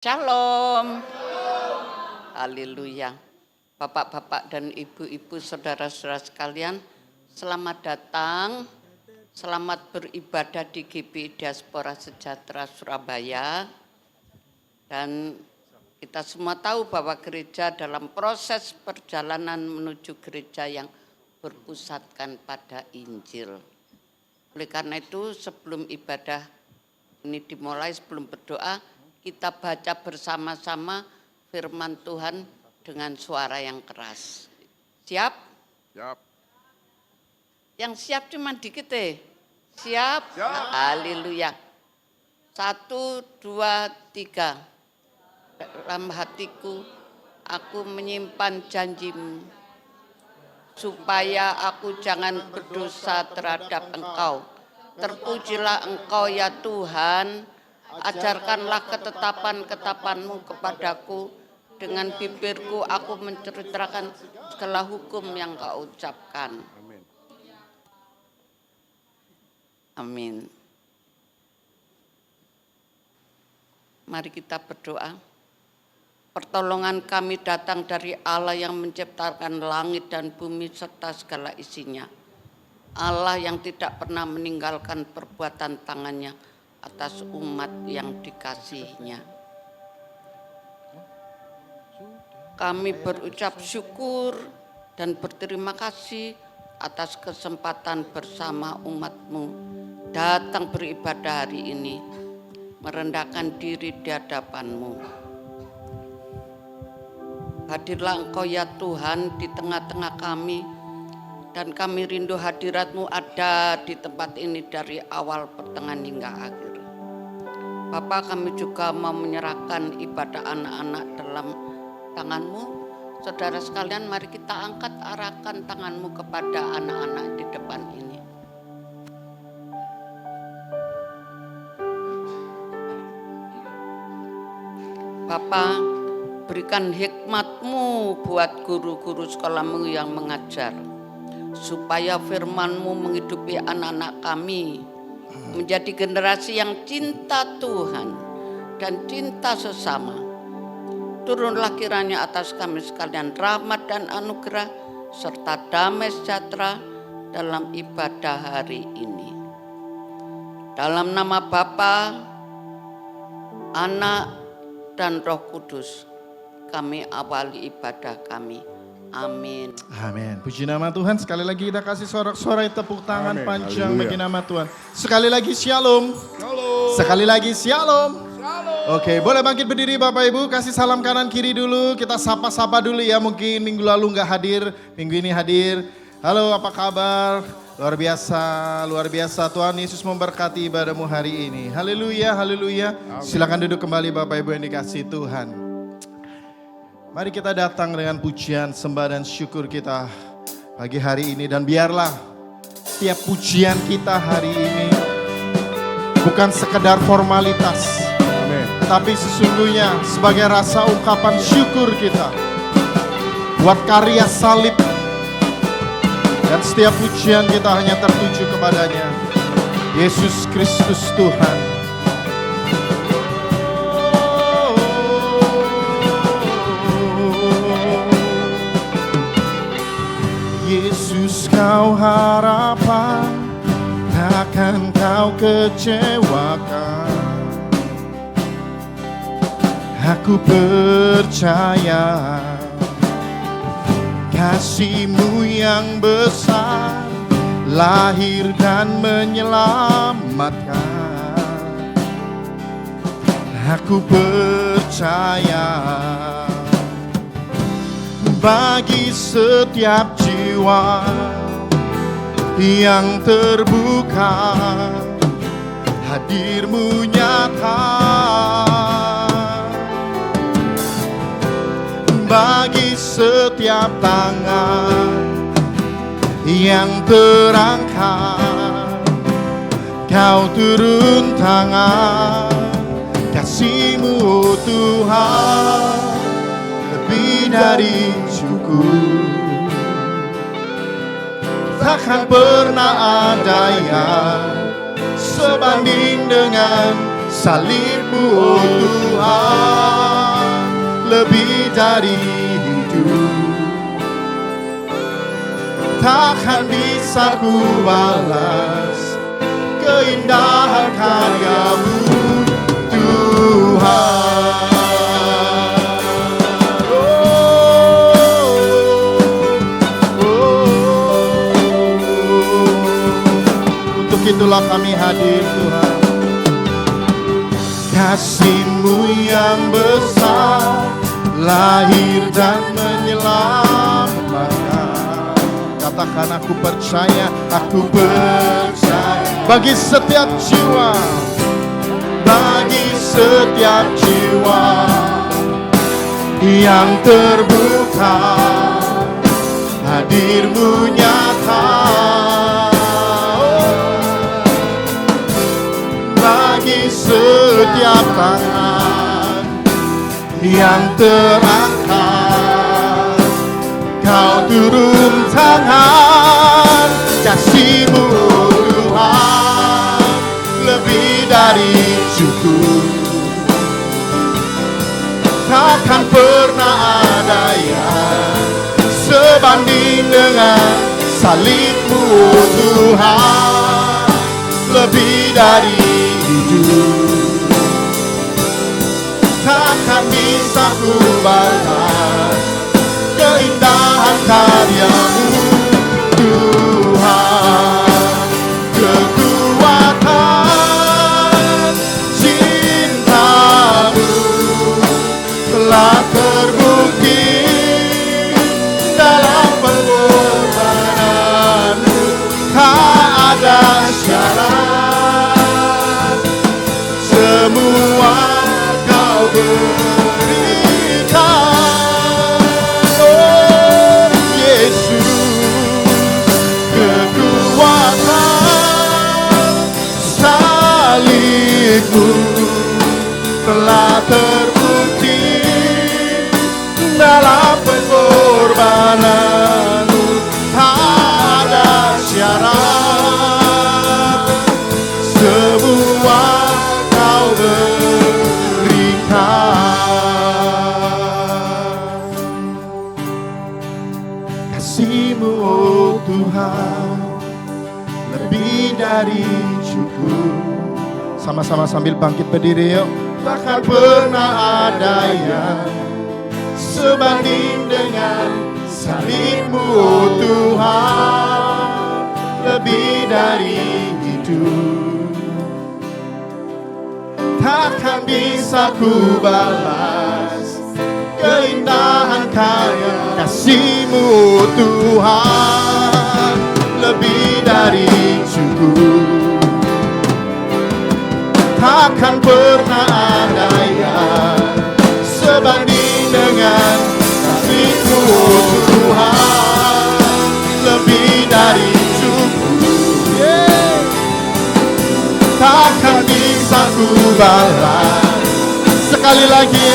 Shalom. Haleluya. Bapak-bapak dan ibu-ibu, saudara-saudara sekalian, selamat datang. Selamat beribadah di GBI Diaspora Sejahtera Surabaya. Dan kita semua tahu bahwa gereja dalam proses perjalanan menuju gereja yang berpusatkan pada Injil. Oleh karena itu, sebelum ibadah ini dimulai, sebelum berdoa, kita baca bersama-sama firman Tuhan dengan suara yang keras. Siap? Siap. Yang siap cuma dikit deh. Siap? Siap. Haleluya. 1, 2, 3. Dalam hatiku aku menyimpan janjimu, supaya aku jangan berdosa terhadap Engkau. Terpujilah Engkau ya Tuhan, ajarkanlah ketetapan-ketetapan-Mu kepadaku. Dengan bibirku aku menceritakan segala hukum yang Kau ucapkan. Amin. Amin. Mari kita berdoa. Pertolongan kami datang dari Allah yang menciptakan langit dan bumi serta segala isinya. Allah yang tidak pernah meninggalkan perbuatan tangannya atas umat yang dikasihinya. Kami berucap syukur dan berterima kasih atas kesempatan bersama umat-Mu datang beribadah hari ini, merendahkan diri di hadapan-Mu. Hadirlah Engkau ya Tuhan di tengah-tengah kami, dan kami rindu hadirat-Mu ada di tempat ini dari awal, pertengahan hingga akhir. Bapa, kami juga mau menyerahkan ibadah anak-anak dalam tangan-Mu. Saudara sekalian, mari kita angkat arahkan tangan-Mu kepada anak-anak di depan ini. Bapa, berikan hikmat-Mu buat guru-guru sekolah-Mu yang mengajar, supaya firman-Mu menghidupi anak-anak kami, menjadi generasi yang cinta Tuhan dan cinta sesama. Turunlah kiranya atas kami sekalian rahmat dan anugerah, serta damai sejahtera dalam ibadah hari ini. Dalam nama Bapa, Anak, dan Roh Kudus, kami awali ibadah kami. Amin. Amin. Puji nama Tuhan. Sekali lagi kita kasih sorak-sorai tepuk tangan Amin. panjang Haleluya. bagi nama Tuhan. Sekali lagi shalom. Shalom. Sekali lagi shalom. Shalom. Oke, boleh bangkit berdiri Bapak Ibu. Kasih salam kanan kiri dulu. Kita sapa-sapa dulu ya. Mungkin minggu lalu nggak hadir, minggu ini hadir. Halo, apa kabar? Luar biasa, luar biasa. Tuhan Yesus memberkati ibadahmu hari ini. Haleluya, haleluya. Silakan duduk kembali Bapak Ibu yang dikasihi Tuhan. Mari kita datang dengan pujian, sembah dan syukur kita pagi hari ini. Dan biarlah setiap pujian kita hari ini bukan sekedar formalitas, Amin. tapi sesungguhnya sebagai rasa ungkapan syukur kita buat karya salib. Dan setiap pujian kita hanya tertuju kepadanya, Yesus Kristus Tuhan. Yesus kau harapan, takkan kau kecewakan. Aku percaya kasih-Mu yang besar lahir dan menyelamatkan. Aku percaya bagi setiap jiwa yang terbuka, hadir-Mu nyata. Bagi setiap tangan yang terangkat, Kau turun tangan. Kasih-Mu oh Tuhan lebih dari cukup. Takkan pernah ada yang sebanding dengan salibmu oh Tuhan, lebih dari hidup. Takkan bisa ku balas keindahan karyamu Tuhan. Untuk itulah kami hadir Tuhan. Kasih-Mu yang besar lahir dan menyelamatkan. Katakan aku percaya bagi setiap jiwa, bagi setiap jiwa yang terbuka, hadir-Mu nyata. Bagi setiap tangan yang terangkat, Kau turun tangan. Kasih-Mu Tuhan lebih dari cukup. Takkan pernah ada yang sebanding dengan salib-Mu Tuhan, lebih dari hidup. Takkan bisa ku balas keindahan karya-Mu Tuhan. Kekuatan cinta-Mu telah terbukti dalam pengorbanan-Mu. Tak ada syarat, semua Kau berikan. Oh Yesus, kekuatan salib-Mu telah terbukti dalam pengorbanan-Mu. Tak ada syarat, semua Kau berikan. Kasih-Mu oh Tuhan lebih dari cukup. Sama-sama sambil bangkit berdiri yuk. Takkan pernah ada yang sebanding dengan salib-Mu oh Tuhan, lebih dari hidup. Takkan bisa ku balas keindahan karya kasih-Mu oh Tuhan, lebih dari cukup. Takkan pernah ada yang sebanding dengan kasih-Mu oh Tuhan, lebih dari cukup. Takkan bisa ku balas. Sekali lagi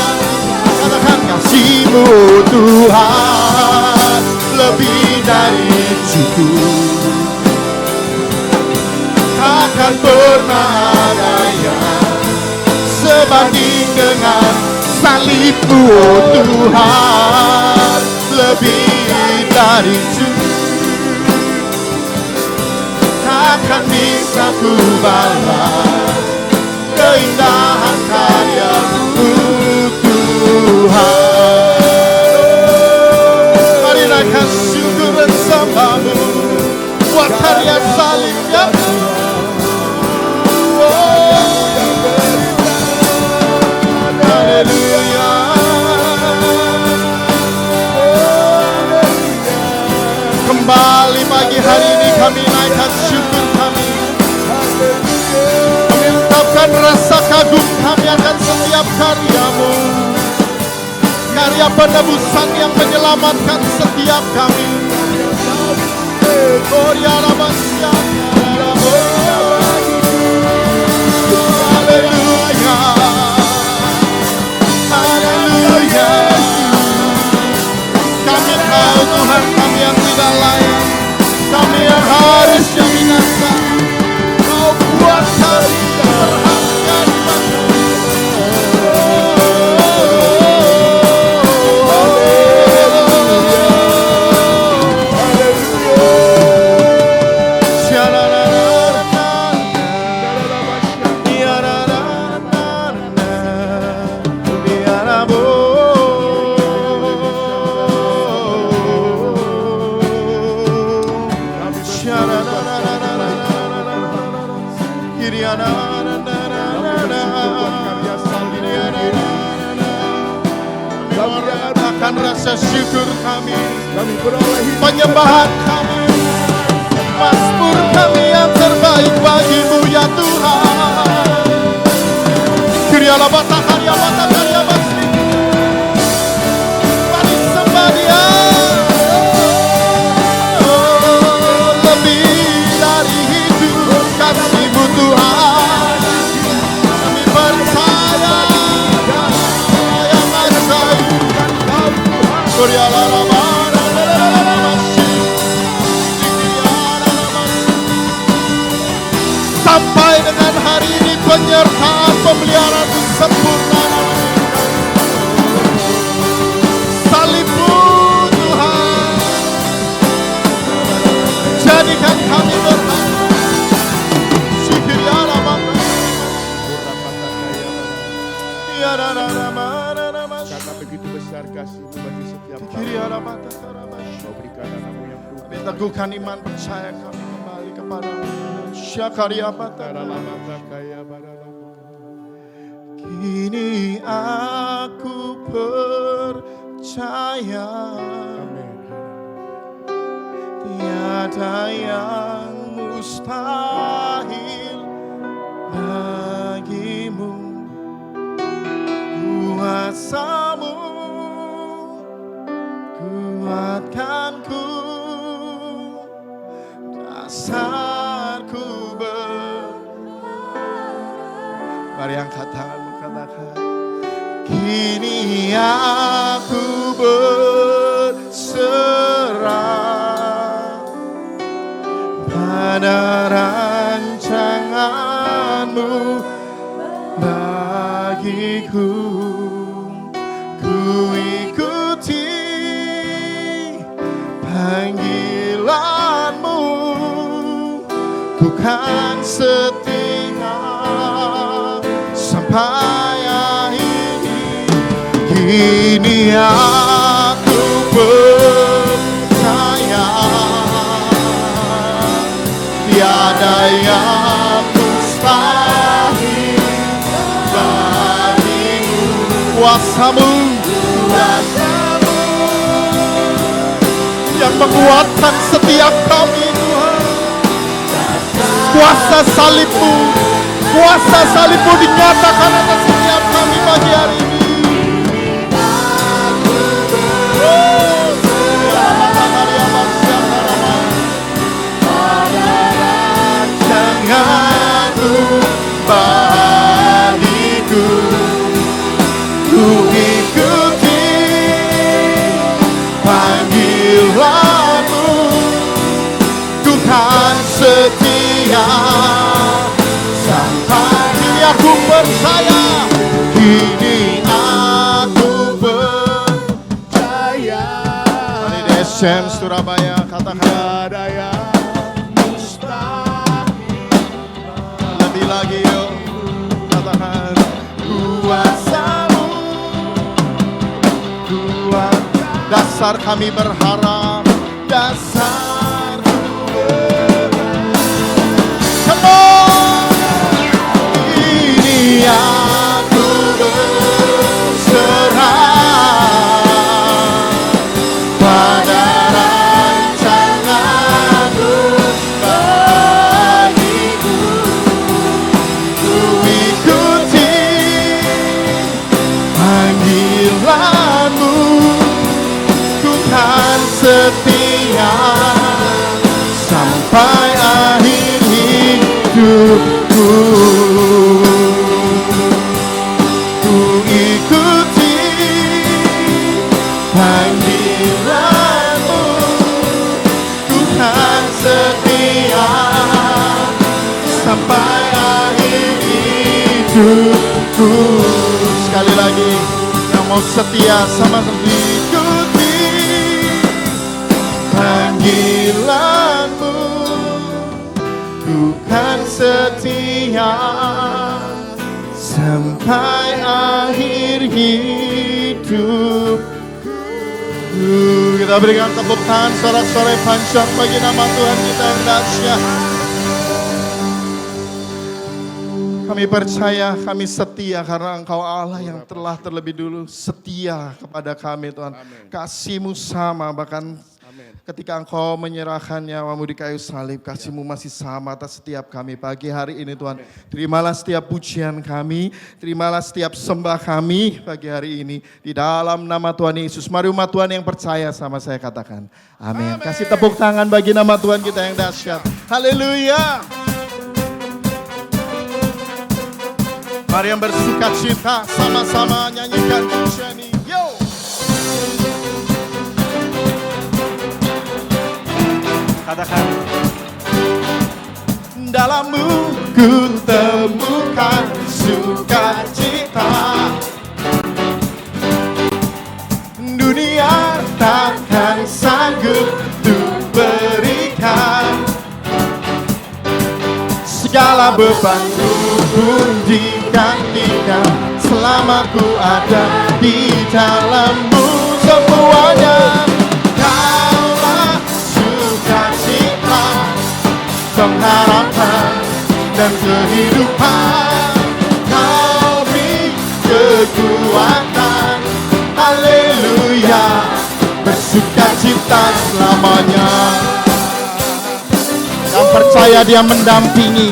katakan kasih-Mu oh Tuhan, lebih dari cukup. Takkan pernah ada yang sebanding dengan salib-Mu oh Tuhan, lebih dari cukup. Takkan bisa ku balas keindahan karya-Mu Tuhan. Mari naikkan syukur dan sembah-Mu buat karya salib-Nya. Haleluya. Kembali pagi hari ini kami naikkan syukur kami. Kami ungkapkan rasa kagum kami akan setiap karya-Mu, karya penebusan yang menyelamatkan setiap kami. Haleluya. Haleluya. Kami tahu Tuhan, kami yang tidak layak, kami yang harusnya binasa, Kau buat kami terangkat. rasa syukur kami, Kami beroleh hidup penyembahan kami, mazmur kami yang terbaik bagimu ya Tuhan. Kriyalah bata karya basri, mari sembah Dia. Lebih dari hidup kasih-Mu Tuhan, kami percaya yang ajaib. Kriyalah sampai dengan hari ini penyertaan pemeliharaan sempurna. Salib-Mu Tuhan, jadikan kami berharga. Syukurilah Bapa. karena begitu besar kasih-Mu bagi setiap kami. Kau berikan anakmu yang Kami teguhkan iman percaya kami kembali kepada-Mu. Syakaria kini aku percaya tiada yang mustahil bagimu. Kuasa-Mu kuatkanku, dasarku mari angkat tanganmu, katakan kini aku berserah pada rancangan-Mu bagiku. Ku ikuti panggilan-Mu, ku kan setia sampai akhir. Kini aku percaya tiada yang mustahil bagimu. Kuasa-Mu yang menguatkan setiap kami Tuhan. Kuasa salib-Mu, kuasa salib-Mu dinyatakan atas setiap kami pagi hari ini. Jangan-Mu bagiku, ku ikuti panggilan-Mu, Tuhan setia sampai. Kini aku percaya, kini aku percaya. Mari DSM Surabaya katakan ada yang mustahil. Lebih lagi yuk katakan kuasa-Mu kuat. Dasar kami berharap, dasar come on. Ini aku berserah pada rancangan-Mu bagiku. Ku ikuti panggilan-Mu, Tuhan setia sampai akhir hidupku. Ku ikuti panggilan-Mu, Tuhan setia sampai akhir hidupku. Sekali lagi, yang mau setia sama ikuti panggilan-Mu, Tuhan setia sampai akhir hidup. Kita berikan tepuk tangan sorak-sorai panjang bagi nama Tuhan kita yang dahsyat. Kami percaya, kami setia karena Engkau Allah yang telah terlebih dulu setia kepada kami Tuhan. Kasih-Mu sama, bahkan ketika Engkau menyerahkan nyawa-Mu di kayu salib, kasih-Mu masih sama atas setiap kami pagi hari ini Tuhan. Terimalah setiap pujian kami, terimalah setiap sembah kami pagi hari ini. Di dalam nama Tuhan Yesus, mari umat Tuhan yang percaya sama saya katakan, amin. Kasih tepuk tangan bagi nama Tuhan kita yang dahsyat. Haleluya. Mari yang bersuka cita sama-sama nyanyikan pujian ini. Yo! Katakan. Dalam-Mu ku temukan sukacita. Dunia takkan sanggup untuk berikan. Segala bebanku pun digantikan selama ku ada di dalam-Mu semuanya. Kaulah sukacita, pengharapan dan kehidupan. Kau beri kekuatan, haleluya, bersukacita selamanya. Yang percaya Dia mendampingi.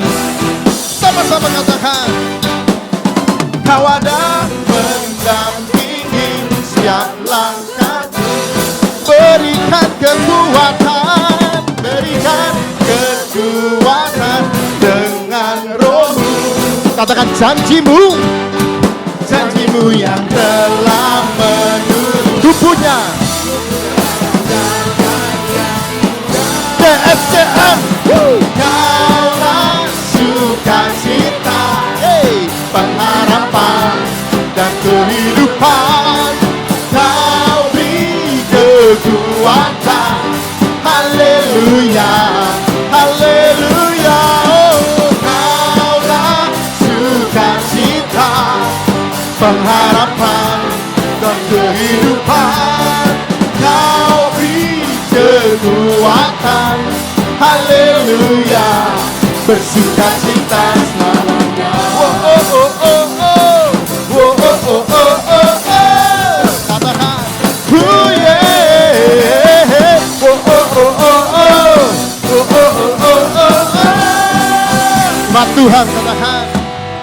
Sama-sama katakan. Kau ada mendampingi setiap langkahku. Berikan kekuatan, berikan kekuatan dengan Roh-Mu. Katakan janji-Mu, janji-Mu yang telah menurut tubuhnya. DSJM, kaulah sukacita, pengharapan dan kehidupan. Kau beri kekuatan, haleluya, haleluya. Oh, kaulah sukacita, pengharapan dan kehidupan. Kau beri kekuatan, haleluya, bersukacita selamanya. Oh, oh, oh, oh, oh. Oh, oh, oh, oh, oh, oh. Katakan, oh yeah. Oh, oh, oh, oh, oh. Oh, oh, oh, oh, oh, oh. Mat Tuhan katakan,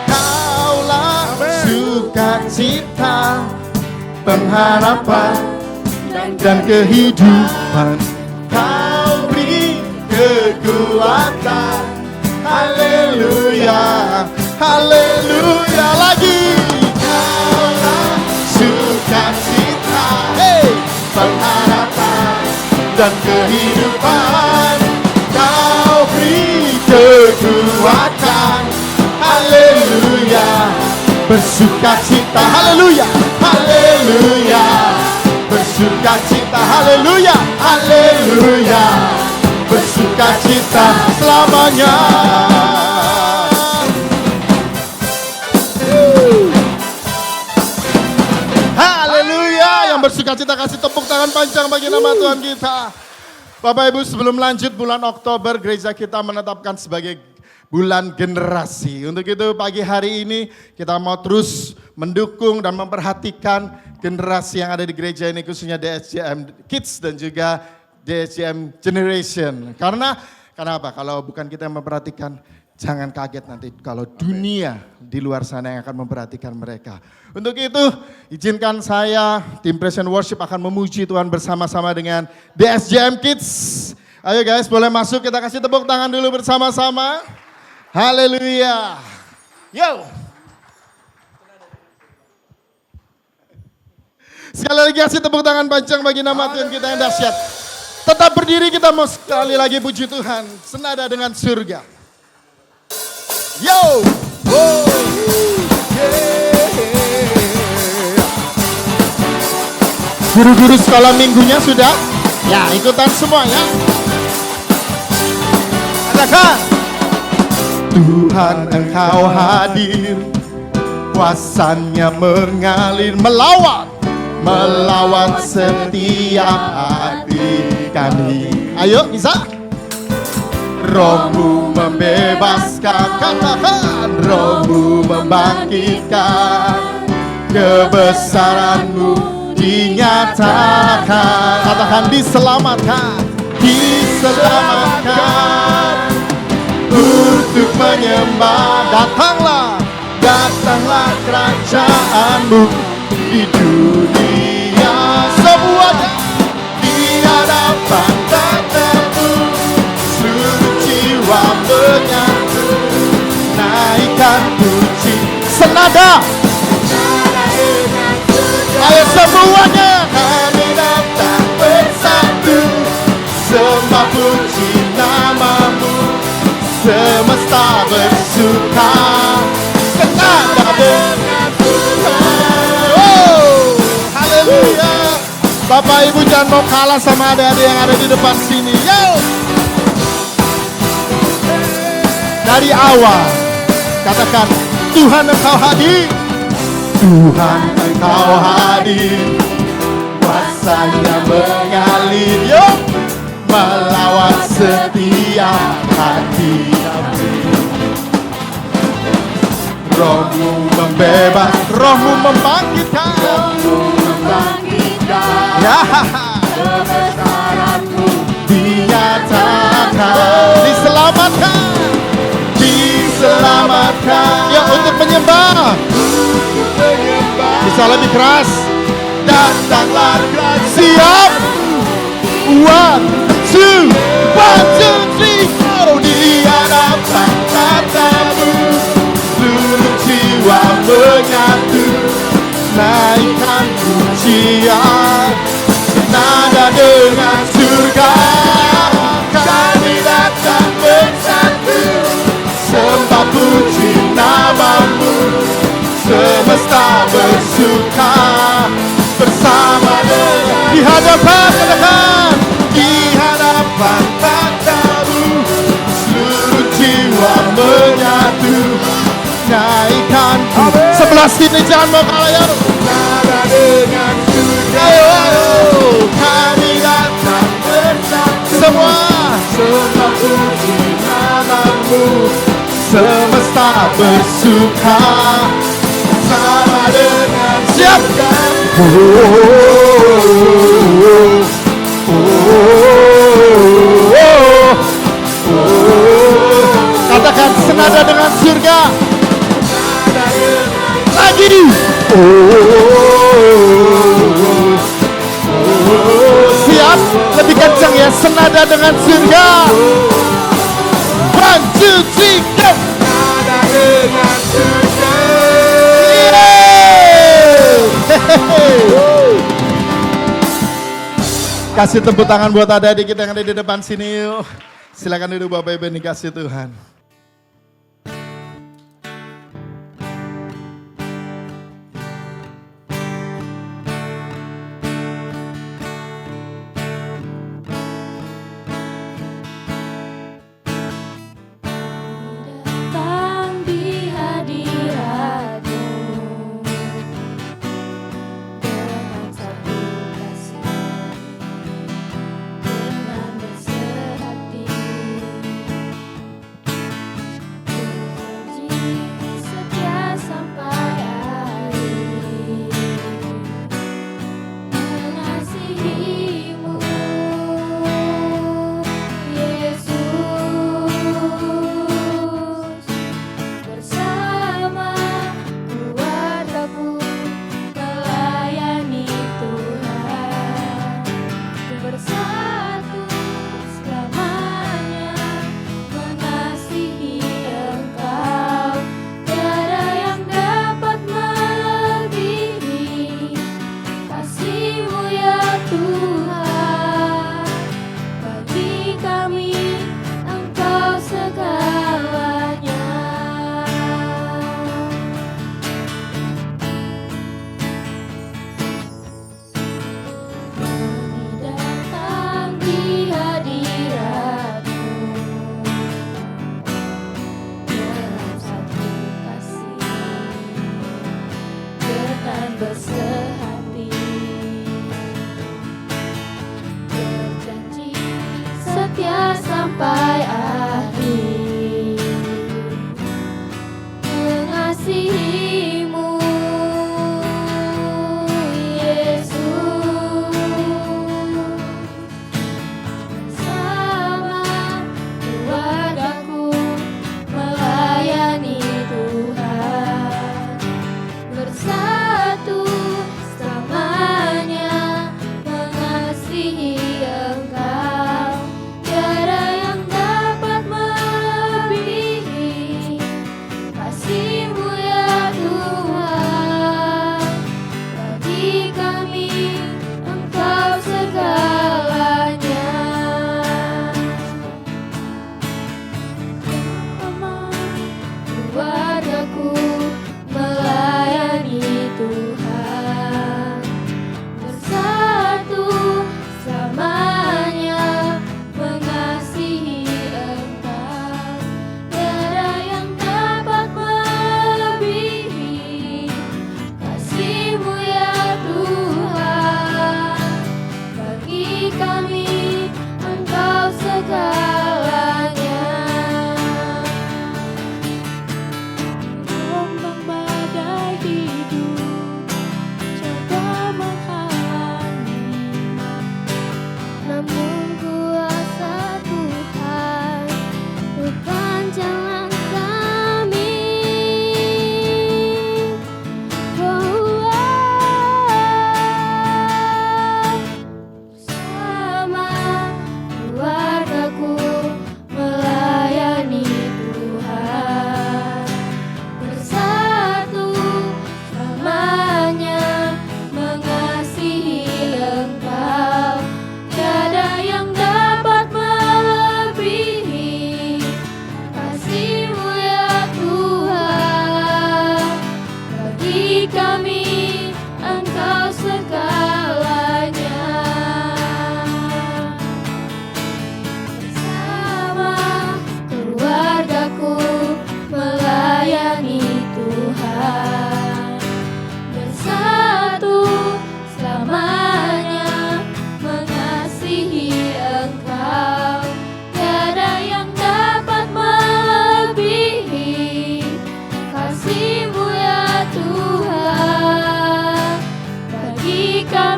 kaulah sukacita, pengharapan dan kehidupan. Kau beri kekuatan, haleluya, haleluya lagi. Kaulah sukacita, pengharapan dan kehidupan. Kau beri kekuatan, haleluya, bersukacita, haleluya, haleluya, bersukacita, haleluya, haleluya, bersukacita selamanya. Haleluya, yang bersukacita kasih tepuk tangan panjang bagi nama Tuhan kita. Bapak Ibu, sebelum lanjut bulan Oktober, gereja kita menetapkan sebagai bulan generasi. Untuk itu pagi hari ini kita mau terus mendukung dan memperhatikan generasi yang ada di gereja ini, khususnya DSJM Kids dan juga DSJM Generation. Karena kenapa? Kalau bukan kita yang memperhatikan, jangan kaget nanti kalau dunia di luar sana yang akan memperhatikan mereka. Untuk itu, izinkan saya, tim Praise and Worship akan memuji Tuhan bersama-sama dengan DSJM Kids. Ayo guys, boleh masuk, kita kasih tepuk tangan dulu bersama-sama. Haleluya. Yo. Sekali lagi kasih tepuk tangan panjang bagi nama Tuhan kita yang dahsyat. Tetap berdiri, kita mau sekali lagi puji Tuhan. Senada dengan surga. Yo. Oh. Yeah. Guru-guru sekolah minggunya sudah? Ya, ikutan semua ya. Katakan. Tuhan Engkau hadir, kuasanya mengalir melawan setiap hati kami. Ayo bisa? Rohmu membebaskan, katakan Rohmu membangkitkan, kebesaranmu dinyatakan. Katakan diselamatkan, diselamatkan untuk menyembah. Datanglah kerajaanmu di dunia. Semuanya di hadapan tatamu, seluruh jiwa menyatu, naikkan puji. Senada, ayo semuanya, kami datang bersatu, sembah puji namamu, semesta bersuka, senada dengan Tuhan. Oh, haleluya. Bapak Ibu jangan mau kalah sama adik-adik yang ada di depan sini. Yo! Dari awal katakan, Tuhan Engkau hadir, Tuhan Engkau hadir, kuasanya mengalir, yo, melawat setiap hati kami. Rohmu membebas, Rohmu membangkitkan, ya, kebesaranmu dinyatakan, diselamatkan, ya, untuk menyembah, bisa lebih keras. Datanglah siap. 1, 2, 3, go. Di hadapan tatamu, seluruh jiwa menyatu, naikkan pujian, senada dengan surga. Kami datang bersatu, sembah puji namamu, semesta bersuka bersama dengan di hadapan tatamu, seluruh jiwa menyatu, naikkan. Sebelah sini jangan mau kalah, ya. Nada dengan surga, ayo, kami datang bersatu, semua sembah puji namamu, semesta bersuka sama dengan siap. Katakan senada dengan surga. Lagi. Siap, lebih kencang ya, senada dengan surga. 1, 2, 3, go. Senada dengan surga. Kasih tepuk tangan buat adik-adik kita yang ada di depan sini, yuk. Silakan duduk Bapak Ibu, dikasih Tuhan.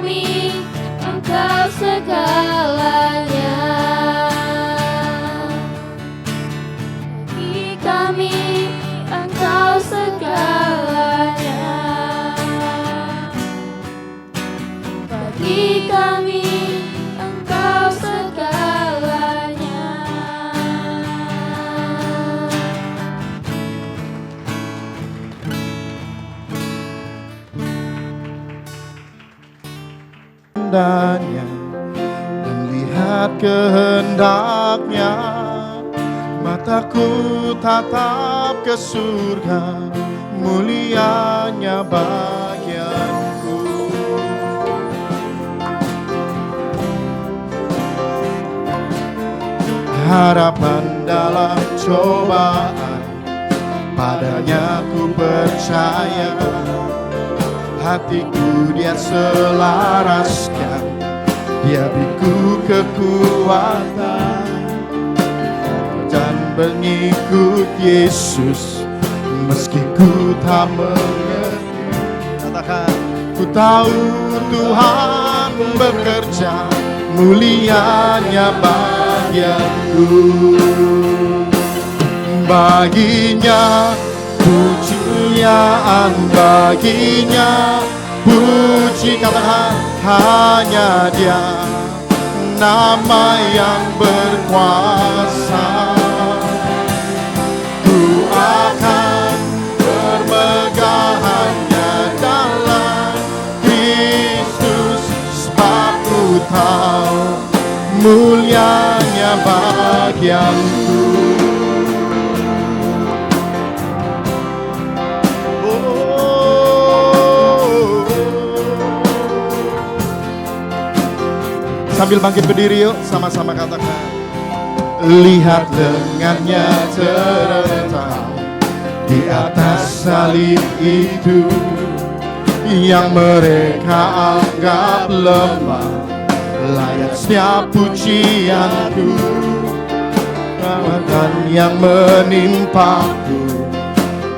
kami Engkau segalanya. Bagi kami Engkau segalanya. Bagi kami Engkau segalanya. Dan lihat kehendaknya, mataku tatap ke surga, mulianya bagianku. Harapan dalam cobaan, padanya ku percaya. Hatiku dia selaraskan, dia beriku kekuatan dan mengikut Yesus meski ku tak mengerti. Katakan, ku tahu Tuhan bekerja, mulianya bagianku. Baginya pujian, baginya puji, katakan hanya Dia, nama yang berkuasa. Ku akan bermegah hanya dalam Kristus, sebab ku tahu mulianya bagianku. Sambil bangkit berdiri yuk, sama-sama katakan. Lihat lengannya terletak di atas salib itu, yang mereka anggap lemah, layak setiap pujianku. Dan yang menimpaku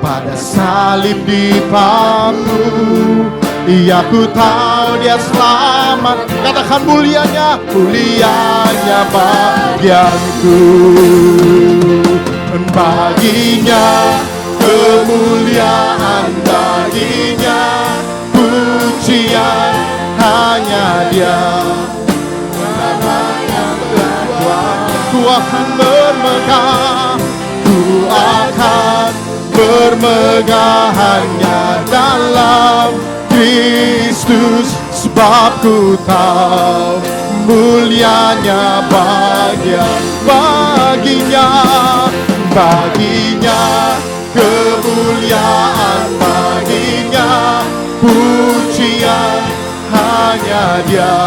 pada salib dipaku, iya ku tahu Dia selamat. Katakan mulianya, mulianya bagianku. Baginya kemuliaan, baginya pujian, hanya Dia, nama yang berkuasa. Ku akan bermegah, ku akan bermegah hanya dalam Kristus, sebab ku tahu mulianya baginya, baginya kemuliaan, baginya pujian, hanya Dia,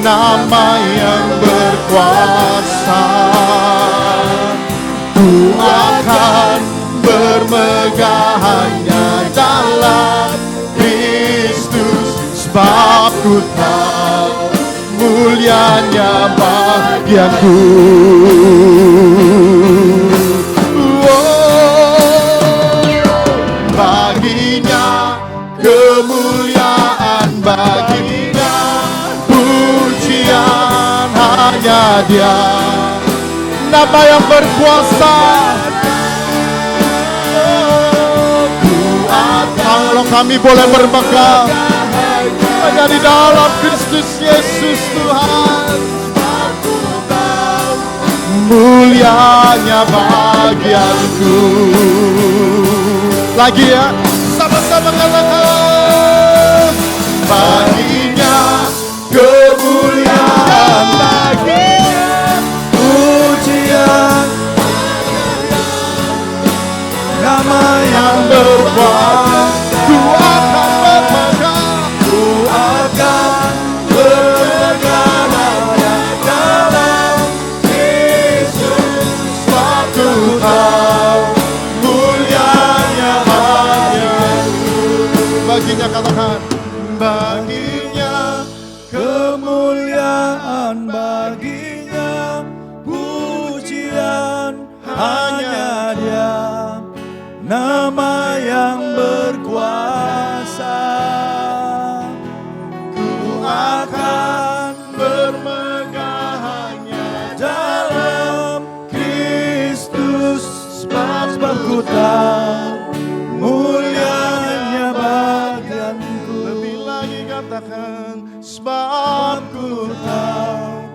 nama yang berkuasa. Ku akan bermegah hanya dalam Kristus, sebab ku tahu mulianya bagianku. Baginya kemuliaan, baginya pujian, hanya Dia, nama yang berkuasa. Kalau kami boleh bermegah hanya di dalam Kristus Yesus Tuhan, mulianya bagianku. Lagi ya, sama-sama katakan. Baginya kemuliaan, baginya pujian, nama yang berkuasa. Ku akan bermegah, ku akan bermegah hanya dalam Yesus, suatu tahu mulianya bagianku. Baginya katakan, baginya kemuliaan, baginya pujian, hanya Dia, nama yang berkuasa. Ku katakan sebab ku tahu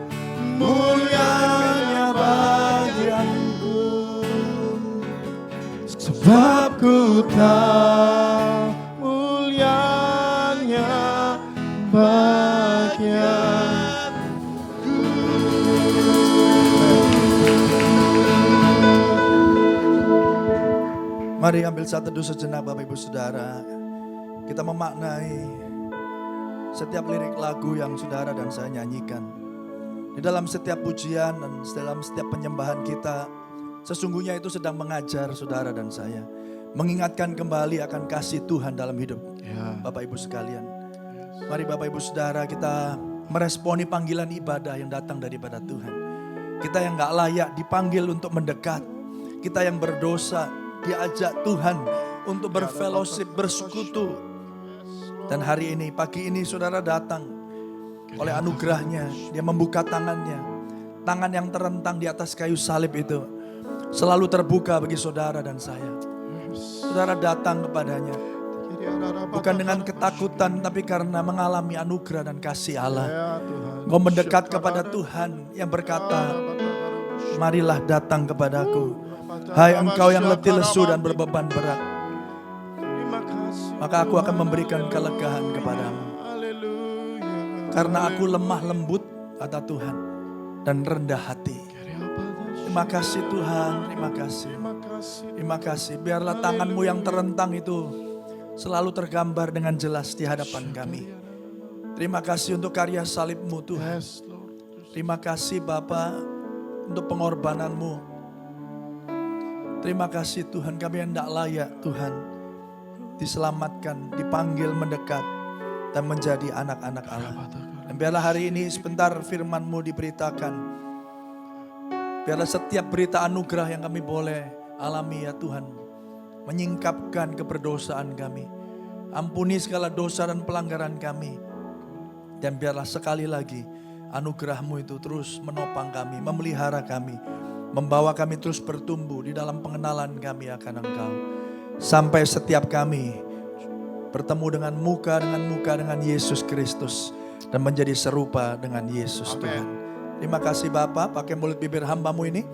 mulianya bagianku, sebab ku tahu mulianya bagianku. Mari ambil saat teduh sejenak Bapak Ibu Saudara. Kita memaknai setiap lirik lagu yang saudara dan saya nyanyikan. Di dalam setiap pujian dan dalam setiap penyembahan kita, sesungguhnya itu sedang mengajar saudara dan saya. Mengingatkan kembali akan kasih Tuhan dalam hidup Bapak Ibu sekalian. Mari Bapak Ibu Saudara, kita meresponi panggilan ibadah yang datang daripada Tuhan. Kita yang gak layak dipanggil untuk mendekat. Kita yang berdosa diajak Tuhan untuk berfellowship, bersekutu. Dan hari ini, pagi ini saudara datang oleh anugerahnya. Dia membuka tangannya. Tangan yang terentang di atas kayu salib itu selalu terbuka bagi saudara dan saya. Saudara datang kepadanya. Bukan dengan ketakutan, tapi karena mengalami anugerah dan kasih Allah. Kau mendekat kepada Tuhan yang berkata, marilah datang kepadaku. Hai engkau yang letih lesu dan berbeban berat, maka aku akan memberikan kelegaan kepadamu. Karena aku lemah lembut, kata Tuhan, dan rendah hati. Terima kasih Tuhan, terima kasih. Terima kasih, biarlah tanganmu yang terentang itu selalu tergambar dengan jelas di hadapan kami. Terima kasih untuk karya salibmu Tuhan. Terima kasih Bapa untuk pengorbananmu. Terima kasih Tuhan, kami yang tidak layak Tuhan diselamatkan, dipanggil mendekat dan menjadi anak-anak Allah. Dan biarlah hari ini sebentar firman-Mu diberitakan. Biarlah setiap berita anugerah yang kami boleh alami ya Tuhan, menyingkapkan keberdosaan kami. Ampuni segala dosa dan pelanggaran kami. Dan biarlah sekali lagi anugerah-Mu itu terus menopang kami, memelihara kami, membawa kami terus bertumbuh di dalam pengenalan kami akan Engkau. Sampai setiap kami bertemu dengan muka dengan Yesus Kristus dan menjadi serupa dengan Yesus. Amen. Tuhan. Terima kasih Bapa, pakai mulut bibir hamba-Mu ini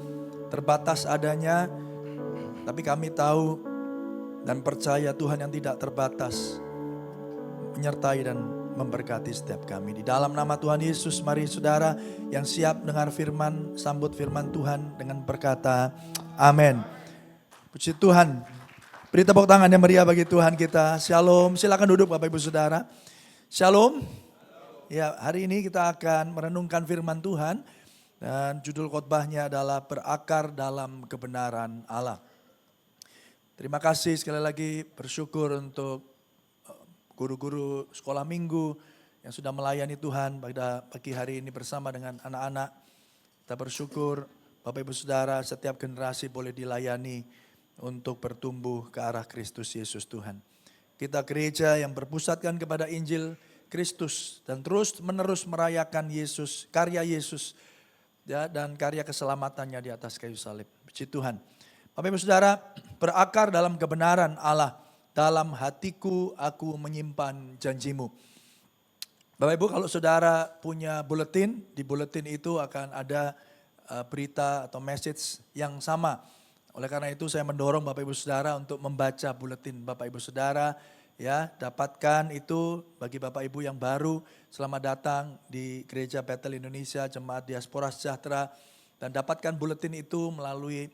terbatas adanya, tapi kami tahu dan percaya Tuhan yang tidak terbatas menyertai dan memberkati setiap kami. Di dalam nama Tuhan Yesus, mari saudara yang siap dengar firman, sambut firman Tuhan dengan berkata, amin. Puji Tuhan. Beri tepuk tangan yang meriah bagi Tuhan kita. Shalom, silakan duduk Bapak Ibu Saudara. Shalom. Ya, hari ini kita akan merenungkan firman Tuhan. Dan judul khotbahnya adalah berakar dalam kebenaran Allah. Terima kasih sekali lagi, bersyukur untuk guru-guru sekolah minggu yang sudah melayani Tuhan pada pagi hari ini bersama dengan anak-anak. Kita bersyukur Bapak Ibu Saudara setiap generasi boleh dilayani untuk bertumbuh ke arah Kristus Yesus Tuhan. Kita gereja yang berpusatkan kepada Injil Kristus dan terus menerus merayakan Yesus, karya Yesus ya, dan karya keselamatannya di atas kayu salib. Puji Tuhan. Bapak Ibu Saudara, berakar dalam kebenaran Allah. Dalam hatiku aku menyimpan janjimu. Bapak Ibu, kalau saudara punya buletin, di buletin itu akan ada berita atau message yang sama. Oleh karena itu saya mendorong Bapak Ibu Saudara untuk membaca buletin Bapak Ibu Saudara. Ya, dapatkan itu bagi Bapak Ibu yang baru, selamat datang di Gereja Bethel Indonesia, Jemaat Diaspora Sejahtera. Dan dapatkan buletin itu melalui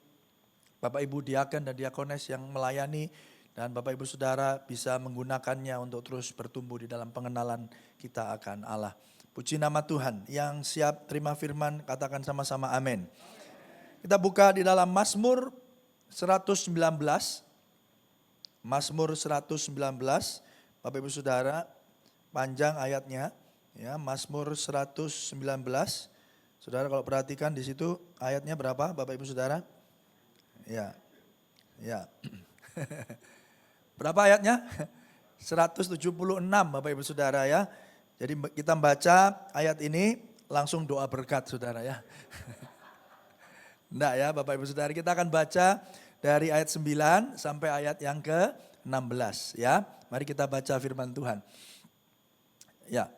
Bapak Ibu Diaken dan Diakones yang melayani. Dan Bapak Ibu Saudara bisa menggunakannya untuk terus bertumbuh di dalam pengenalan kita akan Allah. Puji nama Tuhan. Yang siap terima firman katakan sama-sama amin. Kita buka di dalam Mazmur 119. Mazmur 119. Bapak Ibu Saudara, panjang ayatnya. Ya, Mazmur 119. Saudara kalau perhatikan di situ ayatnya berapa Bapak Ibu Saudara? Ya. Ya. Berapa ayatnya? 176 Bapak Ibu Saudara ya. Jadi kita baca ayat ini langsung doa berkat saudara ya. Enggak ya Bapak Ibu Saudara, kita akan baca dari ayat 9 sampai ayat yang ke-16 ya. Mari kita baca firman Tuhan. Ya.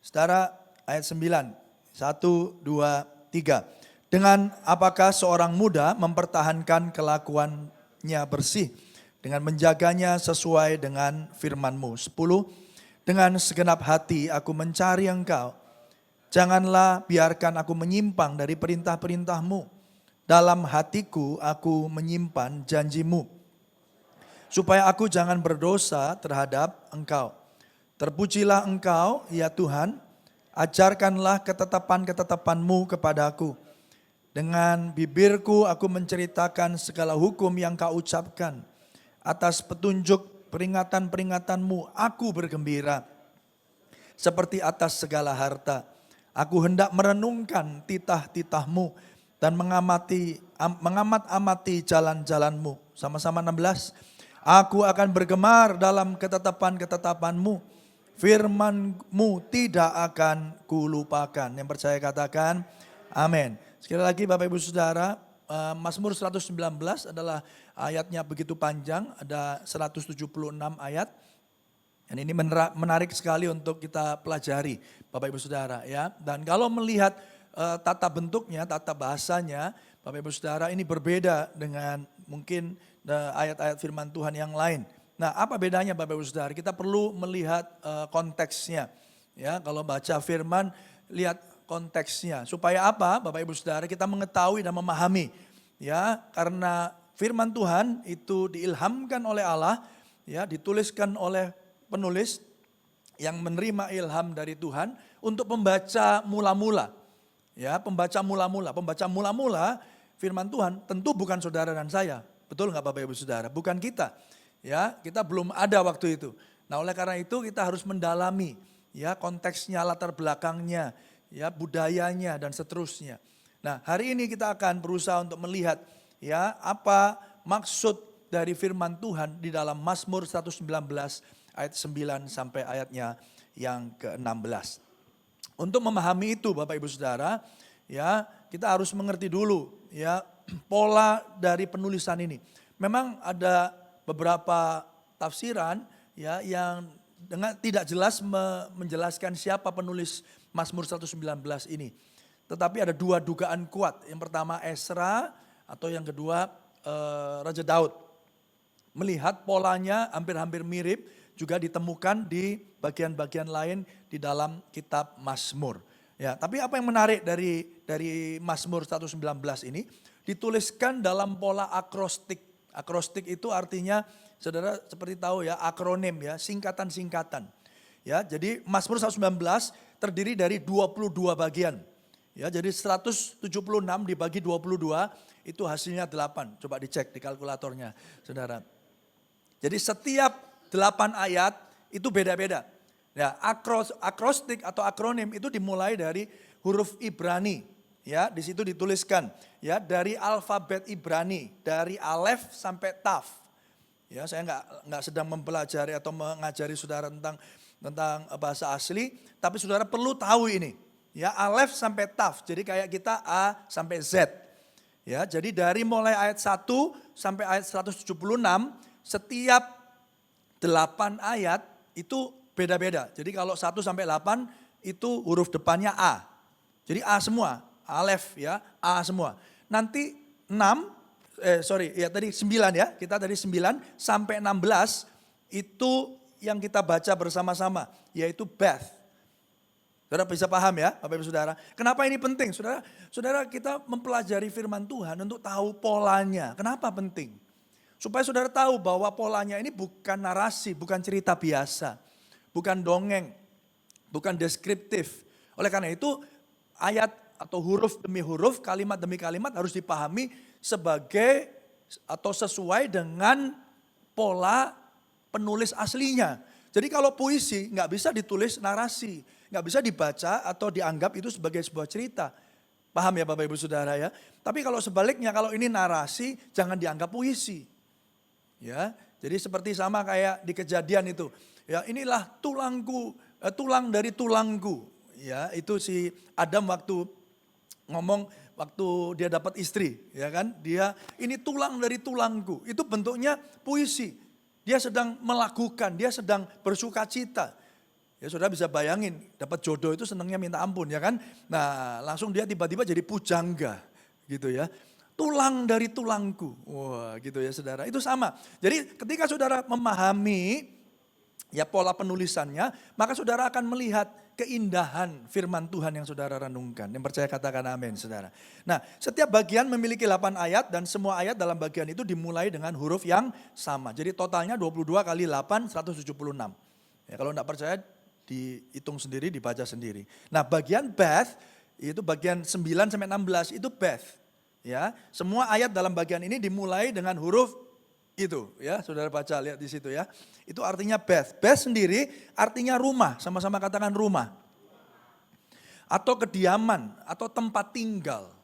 Saudara, ayat 9. 1, 2, 3. Dengan apakah seorang muda mempertahankan kelakuannya bersih dengan menjaganya sesuai dengan firman-Mu. 10. Dengan segenap hati aku mencari Engkau. Janganlah biarkan aku menyimpang dari perintah-perintah-Mu. Dalam hatiku aku menyimpan janji-Mu. Supaya aku jangan berdosa terhadap Engkau. Terpujilah Engkau, ya Tuhan, ajarkanlah ketetapan-ketetapan-Mu kepadaku. Dengan bibirku aku menceritakan segala hukum yang Kau ucapkan. Atas petunjuk peringatan-peringatan-Mu aku bergembira. Seperti atas segala harta. Aku hendak merenungkan titah-titah-Mu dan mengamat-amati jalan-jalan-Mu. Sama-sama 16. Aku akan bergemar dalam ketetapan-ketetapan-Mu. Firman-Mu tidak akan kulupakan. Yang percaya katakan amin. Sekali lagi Bapak Ibu Saudara, Mazmur 119 adalah ayatnya begitu panjang, ada 176 ayat. Dan ini menarik sekali untuk kita pelajari Bapak Ibu Saudara ya. Dan kalau melihat tata bentuknya, tata bahasanya, Bapak Ibu Saudara ini berbeda dengan mungkin ayat-ayat firman Tuhan yang lain. Nah, apa bedanya Bapak Ibu Saudara? Kita perlu melihat konteksnya. Ya, kalau baca firman, lihat konteksnya. Supaya apa? Bapak Ibu Saudara, kita mengetahui dan memahami. Ya, karena firman Tuhan itu diilhamkan oleh Allah, ya, dituliskan oleh penulis yang menerima ilham dari Tuhan untuk pembaca mula-mula. Ya, pembaca mula-mula firman Tuhan tentu bukan saudara dan saya. Betul nggak Bapak Ibu Saudara? Bukan kita. Ya, kita belum ada waktu itu. Nah, oleh karena itu kita harus mendalami ya konteksnya, latar belakangnya, ya budayanya dan seterusnya. Nah, hari ini kita akan berusaha untuk melihat ya apa maksud dari firman Tuhan di dalam Mazmur 119 ayat 9 sampai ayatnya yang ke-16. Untuk memahami itu Bapak Ibu Saudara, ya kita harus mengerti dulu ya pola dari penulisan ini. Memang ada beberapa tafsiran ya yang dengan tidak jelas menjelaskan siapa penulis Mazmur 119 ini. Tetapi ada dua dugaan kuat. Yang pertama Esra atau yang kedua Raja Daud. Melihat polanya hampir-hampir mirip juga ditemukan di bagian-bagian lain di dalam kitab Mazmur. Ya, tapi apa yang menarik dari Mazmur 119 ini dituliskan dalam pola akrostik. Akrostik itu artinya saudara seperti tahu ya akronim ya, singkatan-singkatan. Ya, jadi Mazmur 119 terdiri dari 22 bagian. Ya, jadi 176 dibagi 22 itu hasilnya 8. Coba dicek di kalkulatornya, Saudara. Jadi setiap 8 ayat itu beda-beda. Ya, akrostik atau akronim itu dimulai dari huruf Ibrani. Ya, di situ dituliskan ya dari alfabet Ibrani dari alef sampai taf. Ya, saya nggak sedang mempelajari atau mengajari saudara tentang bahasa asli, tapi saudara perlu tahu ini. Ya, alef sampai taf. Jadi kayak kita A sampai Z. Ya, jadi dari mulai ayat 1 sampai ayat 176 setiap 8 ayat itu beda-beda. Jadi kalau 1 sampai 8 itu huruf depannya A. Jadi A semua, alef ya, A semua. Nanti 9 ya, kita dari 9 sampai 16 itu yang kita baca bersama-sama, yaitu Beth. Saudara bisa paham ya Bapak Ibu Saudara. Kenapa ini penting? Saudara kita mempelajari firman Tuhan untuk tahu polanya. Kenapa penting? Supaya saudara tahu bahwa polanya ini bukan narasi, bukan cerita biasa. Bukan dongeng, bukan deskriptif. Oleh karena itu ayat atau huruf demi huruf, kalimat demi kalimat harus dipahami sebagai atau sesuai dengan pola penulis aslinya. Jadi kalau puisi nggak bisa ditulis narasi, nggak bisa dibaca atau dianggap itu sebagai sebuah cerita. Paham ya Bapak Ibu Saudara ya? Tapi kalau sebaliknya, kalau ini narasi jangan dianggap puisi. Ya, jadi seperti sama kayak di Kejadian itu. Ya, inilah tulangku, tulang dari tulangku. Ya, itu si Adam waktu ngomong waktu dia dapat istri, ya kan? Dia ini tulang dari tulangku. Itu bentuknya puisi. Dia sedang melakukan, dia sedang bersuka cita. Ya saudara bisa bayangin, dapat jodoh itu senangnya minta ampun ya kan. Nah langsung dia tiba-tiba jadi pujangga gitu ya. Tulang dari tulangku, wah gitu ya saudara. Itu sama, jadi ketika saudara memahami ya pola penulisannya, maka saudara akan melihat keindahan firman Tuhan yang saudara renungkan. Yang percaya katakan amin saudara. Nah setiap bagian memiliki 8 ayat dan semua ayat dalam bagian itu dimulai dengan huruf yang sama. Jadi totalnya 22 kali 8, 176. Ya, kalau enggak percaya dihitung sendiri, dibaca sendiri. Nah bagian Beth, itu bagian 9 sampai 16 itu Beth. Ya, semua ayat dalam bagian ini dimulai dengan huruf itu ya, saudara baca lihat di situ ya. Itu artinya Beth. Beth sendiri artinya rumah, sama-sama katakan rumah. Atau kediaman, atau tempat tinggal.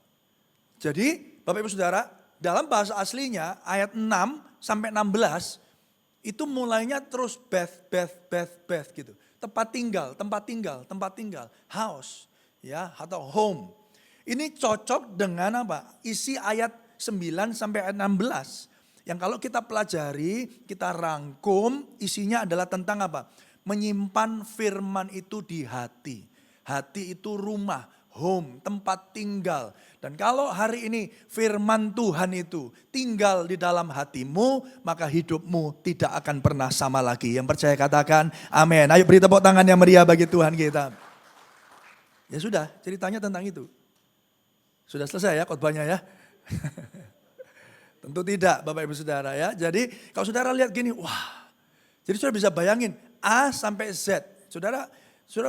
Jadi Bapak Ibu Saudara, dalam bahasa aslinya ayat 6 sampai 16 itu mulainya terus Beth, Beth, Beth, Beth gitu. Tempat tinggal, tempat tinggal, tempat tinggal, house ya atau home. Ini cocok dengan apa? Isi ayat 9 sampai ayat 16. Yang kalau kita pelajari, kita rangkum, isinya adalah tentang apa? Menyimpan firman itu di hati. Hati itu rumah, home, tempat tinggal. Dan kalau hari ini firman Tuhan itu tinggal di dalam hatimu, maka hidupmu tidak akan pernah sama lagi. Yang percaya katakan amin. Ayo beri tepuk tangan yang meriah bagi Tuhan kita. Ya sudah, ceritanya tentang itu. Sudah selesai ya khotbahnya ya. Tentu tidak Bapak Ibu Saudara ya. Jadi kalau saudara lihat gini, wah. Jadi saudara bisa bayangin A sampai Z. Saudara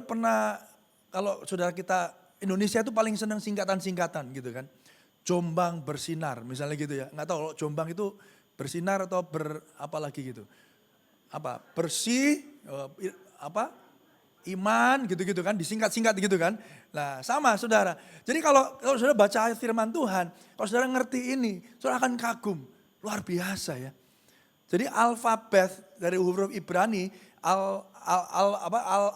pernah, kalau saudara kita Indonesia itu paling senang singkatan-singkatan gitu kan. Jombang bersinar misalnya gitu ya. Nggak tahu kalau Jombang itu bersinar atau apa lagi gitu. Apa bersih, iman gitu-gitu kan, disingkat-singkat gitu kan. Nah sama saudara, jadi kalau saudara baca ayat firman Tuhan, kalau saudara ngerti ini, saudara akan kagum, luar biasa ya. Jadi alfabet dari huruf Ibrani,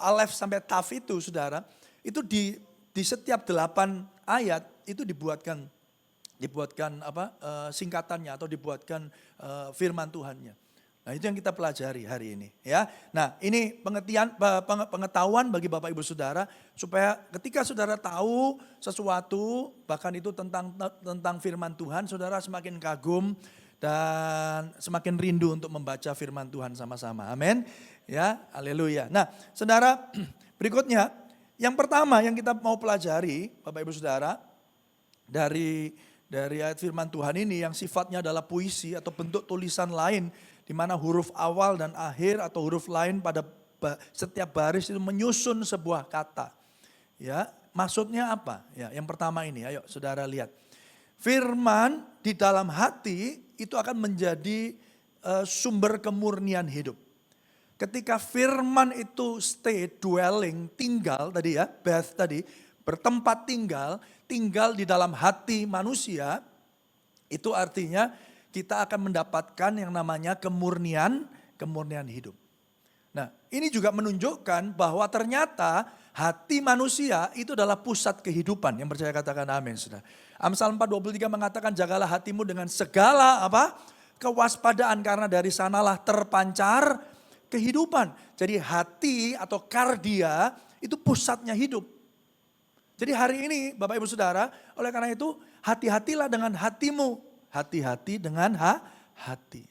Alef sampai Taf itu saudara, itu di setiap 8 ayat itu dibuatkan singkatannya atau dibuatkan firman Tuhannya. Nah itu yang kita pelajari hari ini ya. Nah ini pengetahuan bagi Bapak Ibu Saudara supaya ketika saudara tahu sesuatu bahkan itu tentang firman Tuhan, saudara semakin kagum dan semakin rindu untuk membaca firman Tuhan sama-sama. Amin. Ya, haleluya. Nah saudara berikutnya yang pertama yang kita mau pelajari Bapak Ibu Saudara dari ayat firman Tuhan ini yang sifatnya adalah puisi atau bentuk tulisan lain, di mana huruf awal dan akhir atau huruf lain pada setiap baris itu menyusun sebuah kata. Ya, maksudnya apa? Ya, yang pertama ini, ayo saudara lihat. Firman di dalam hati itu akan menjadi sumber kemurnian hidup. Ketika firman itu stay, dwelling, tinggal tadi ya, Beth tadi, bertempat tinggal di dalam hati manusia, itu artinya kita akan mendapatkan yang namanya kemurnian hidup. Nah ini juga menunjukkan bahwa ternyata hati manusia itu adalah pusat kehidupan. Yang percaya katakan amin saudara. Amsal 4:23 mengatakan jagalah hatimu dengan segala kewaspadaan karena dari sanalah terpancar kehidupan. Jadi hati atau kardia itu pusatnya hidup. Jadi hari ini Bapak Ibu Saudara, oleh karena itu hati-hatilah dengan hatimu. Hati-hati dengan hati.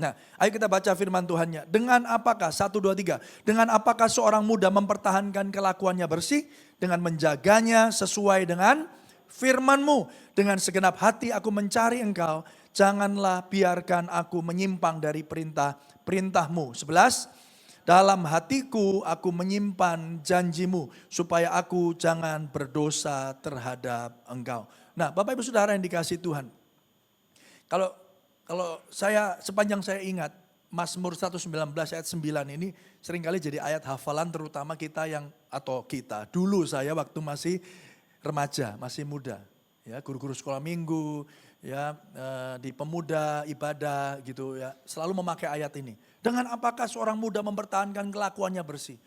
Nah ayo kita baca firman Tuhannya. Dengan apakah, 1, 2, 3. Dengan apakah seorang muda mempertahankan kelakuannya bersih? Dengan menjaganya sesuai dengan firman-Mu. Dengan segenap hati aku mencari Engkau. Janganlah biarkan aku menyimpang dari perintah-Mu. 11. Dalam hatiku aku menyimpan janji-Mu. Supaya aku jangan berdosa terhadap Engkau. Nah Bapak Ibu Saudara yang dikasihi Tuhan. Kalau saya sepanjang saya ingat Mazmur 119 ayat 9 ini seringkali jadi ayat hafalan terutama kita dulu saya waktu masih remaja, masih muda. Ya, guru-guru sekolah minggu, ya di pemuda, ibadah gitu ya, selalu memakai ayat ini. Dengan apakah seorang muda mempertahankan kelakuannya bersih?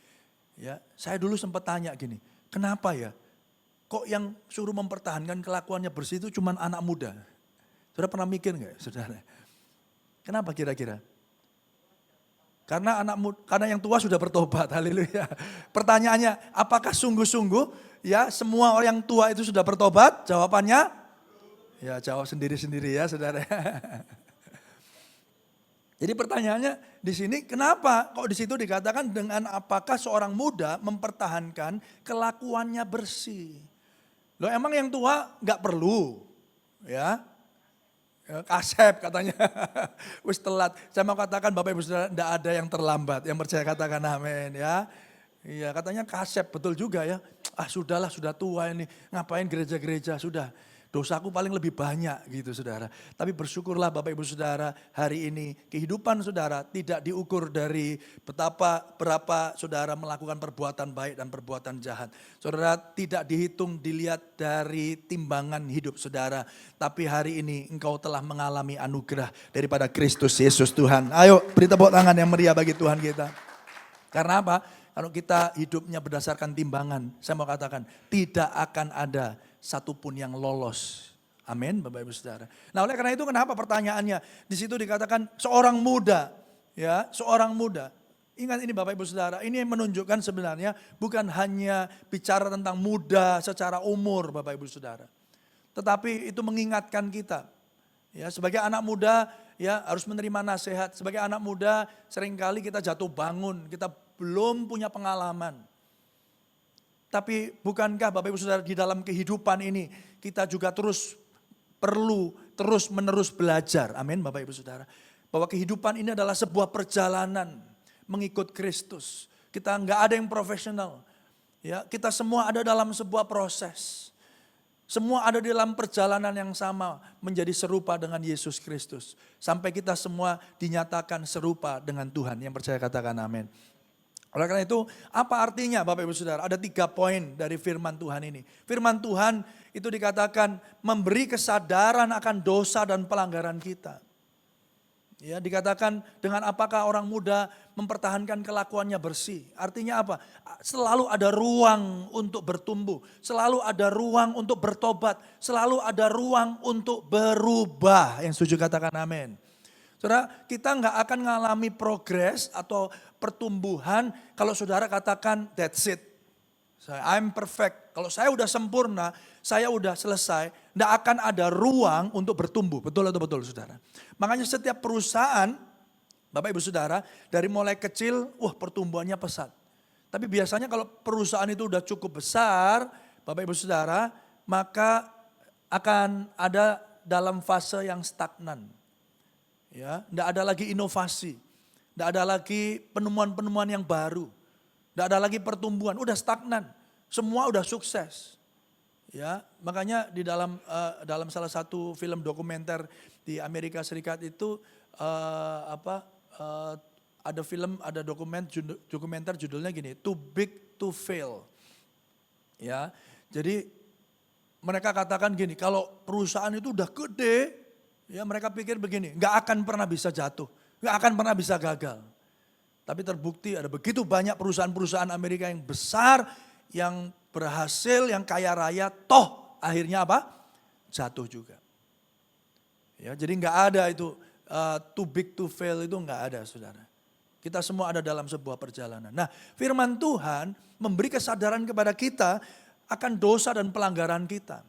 Ya, saya dulu sempat tanya gini, kenapa ya? Kok yang suruh mempertahankan kelakuannya bersih itu cuma anak muda? Saudara pernah mikir nggak, saudara? Kenapa kira-kira? Karena yang tua sudah bertobat, haleluya. Pertanyaannya, apakah sungguh-sungguh ya semua orang yang tua itu sudah bertobat? Jawabannya, ya jawab sendiri-sendiri ya saudara. Jadi pertanyaannya di sini kenapa kok di situ dikatakan dengan apakah seorang muda mempertahankan kelakuannya bersih? Loh emang yang tua nggak perlu ya? Kasep katanya, wis telat. Saya mau katakan Bapak Ibu Saudara, tidak ada yang terlambat. Yang percaya katakan amin ya. Iya katanya kasep, betul juga ya. Sudahlah, sudah tua ini, ngapain gereja-gereja, sudah. Dosaku paling lebih banyak gitu saudara. Tapi bersyukurlah Bapak Ibu Saudara, hari ini kehidupan saudara tidak diukur dari berapa saudara melakukan perbuatan baik dan perbuatan jahat. Saudara tidak dihitung, dilihat dari timbangan hidup saudara. Tapi hari ini engkau telah mengalami anugerah daripada Kristus Yesus Tuhan. Ayo beri tepuk tangan yang meriah bagi Tuhan kita. Karena apa? Kalau kita hidupnya berdasarkan timbangan, saya mau katakan tidak akan ada satupun yang lolos. Amin Bapak Ibu Saudara. Nah oleh karena itu kenapa pertanyaannya di situ dikatakan seorang muda, ya seorang muda. Ingat ini Bapak Ibu Saudara, ini menunjukkan sebenarnya bukan hanya bicara tentang muda secara umur Bapak Ibu Saudara. Tetapi itu mengingatkan kita, ya sebagai anak muda ya harus menerima nasihat. Sebagai anak muda seringkali kita jatuh bangun, kita belum punya pengalaman. Tapi bukankah Bapak Ibu Saudara di dalam kehidupan ini kita juga perlu terus menerus belajar. Amin Bapak Ibu Saudara. Bahwa kehidupan ini adalah sebuah perjalanan mengikut Kristus. Kita nggak ada yang profesional. Ya, kita semua ada dalam sebuah proses. Semua ada di dalam perjalanan yang sama menjadi serupa dengan Yesus Kristus. Sampai kita semua dinyatakan serupa dengan Tuhan. Yang percaya katakan amin. Oleh karena itu, apa artinya Bapak Ibu Saudara? Ada 3 poin dari firman Tuhan ini. Firman Tuhan itu dikatakan memberi kesadaran akan dosa dan pelanggaran kita. Ya, dikatakan dengan apakah orang muda mempertahankan kelakuannya bersih. Artinya apa? Selalu ada ruang untuk bertumbuh. Selalu ada ruang untuk bertobat. Selalu ada ruang untuk berubah. Yang setuju katakan amin. Saudara, kita nggak akan mengalami progres atau pertumbuhan kalau saudara katakan that's it. I'm perfect. Kalau saya udah sempurna, saya udah selesai, nggak akan ada ruang untuk bertumbuh. Betul atau betul saudara? Makanya setiap perusahaan, Bapak Ibu Saudara, dari mulai kecil, pertumbuhannya pesat. Tapi biasanya kalau perusahaan itu udah cukup besar, Bapak Ibu Saudara, maka akan ada dalam fase yang stagnan. Ya, enggak ada lagi inovasi, enggak ada lagi penemuan-penemuan yang baru, enggak ada lagi pertumbuhan, udah stagnan, semua udah sukses. Ya, makanya di dalam salah satu film dokumenter di Amerika Serikat itu ada dokumenter judulnya gini, Too Big to Fail. Ya, jadi mereka katakan gini, kalau perusahaan itu udah gede. Ya mereka pikir begini, nggak akan pernah bisa jatuh, nggak akan pernah bisa gagal. Tapi terbukti ada begitu banyak perusahaan-perusahaan Amerika yang besar, yang berhasil, yang kaya raya, toh akhirnya apa? Jatuh juga. Ya, jadi nggak ada itu too big to fail itu nggak ada saudara. Kita semua ada dalam sebuah perjalanan. Nah firman Tuhan memberi kesadaran kepada kita akan dosa dan pelanggaran kita.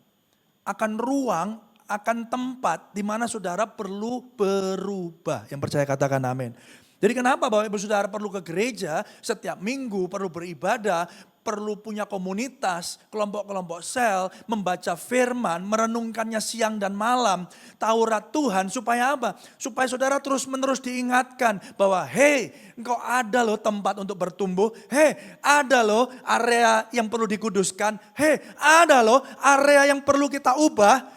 Akan ruang, akan tempat di mana saudara perlu berubah. Yang percaya katakan amin. Jadi kenapa Bapak Ibu Saudara perlu ke gereja setiap minggu, perlu beribadah, perlu punya komunitas, kelompok-kelompok sel, membaca firman, merenungkannya siang dan malam, Taurat Tuhan supaya apa? Supaya saudara terus menerus diingatkan bahwa hey, engkau ada loh tempat untuk bertumbuh, hey, ada loh area yang perlu dikuduskan, hey, ada loh area yang perlu kita ubah.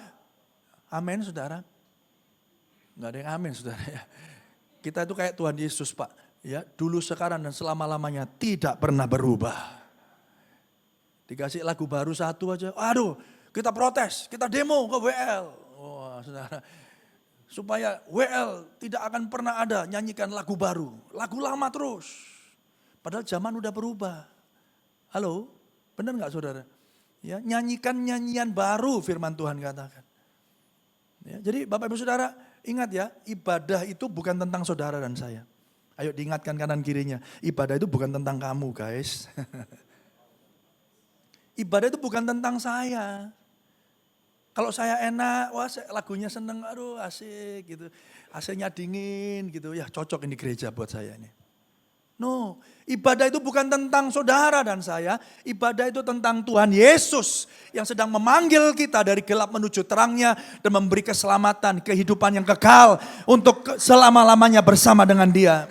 Amin saudara. Enggak ada yang amin saudara ya. Kita itu kayak Tuhan Yesus Pak. Ya, dulu sekarang dan selama-lamanya tidak pernah berubah. Dikasih lagu baru satu aja. Aduh kita protes, kita demo ke WL. Wah saudara. Supaya WL tidak akan pernah ada nyanyikan lagu baru. Lagu lama terus. Padahal zaman udah berubah. Halo, benar gak saudara? Ya, nyanyikan nyanyian baru firman Tuhan katakan. Ya, jadi Bapak Ibu Saudara ingat ya, ibadah itu bukan tentang saudara dan saya. Ayo diingatkan kanan kirinya. Ibadah itu bukan tentang kamu guys. Ibadah itu bukan tentang saya. Kalau saya enak, wah lagunya seneng, aduh asik gitu. AC-nya dingin gitu, ya cocok ini gereja buat saya ini. No, ibadah itu bukan tentang saudara dan saya. Ibadah itu tentang Tuhan Yesus yang sedang memanggil kita dari gelap menuju terangnya dan memberi keselamatan, kehidupan yang kekal untuk selama-lamanya bersama dengan Dia.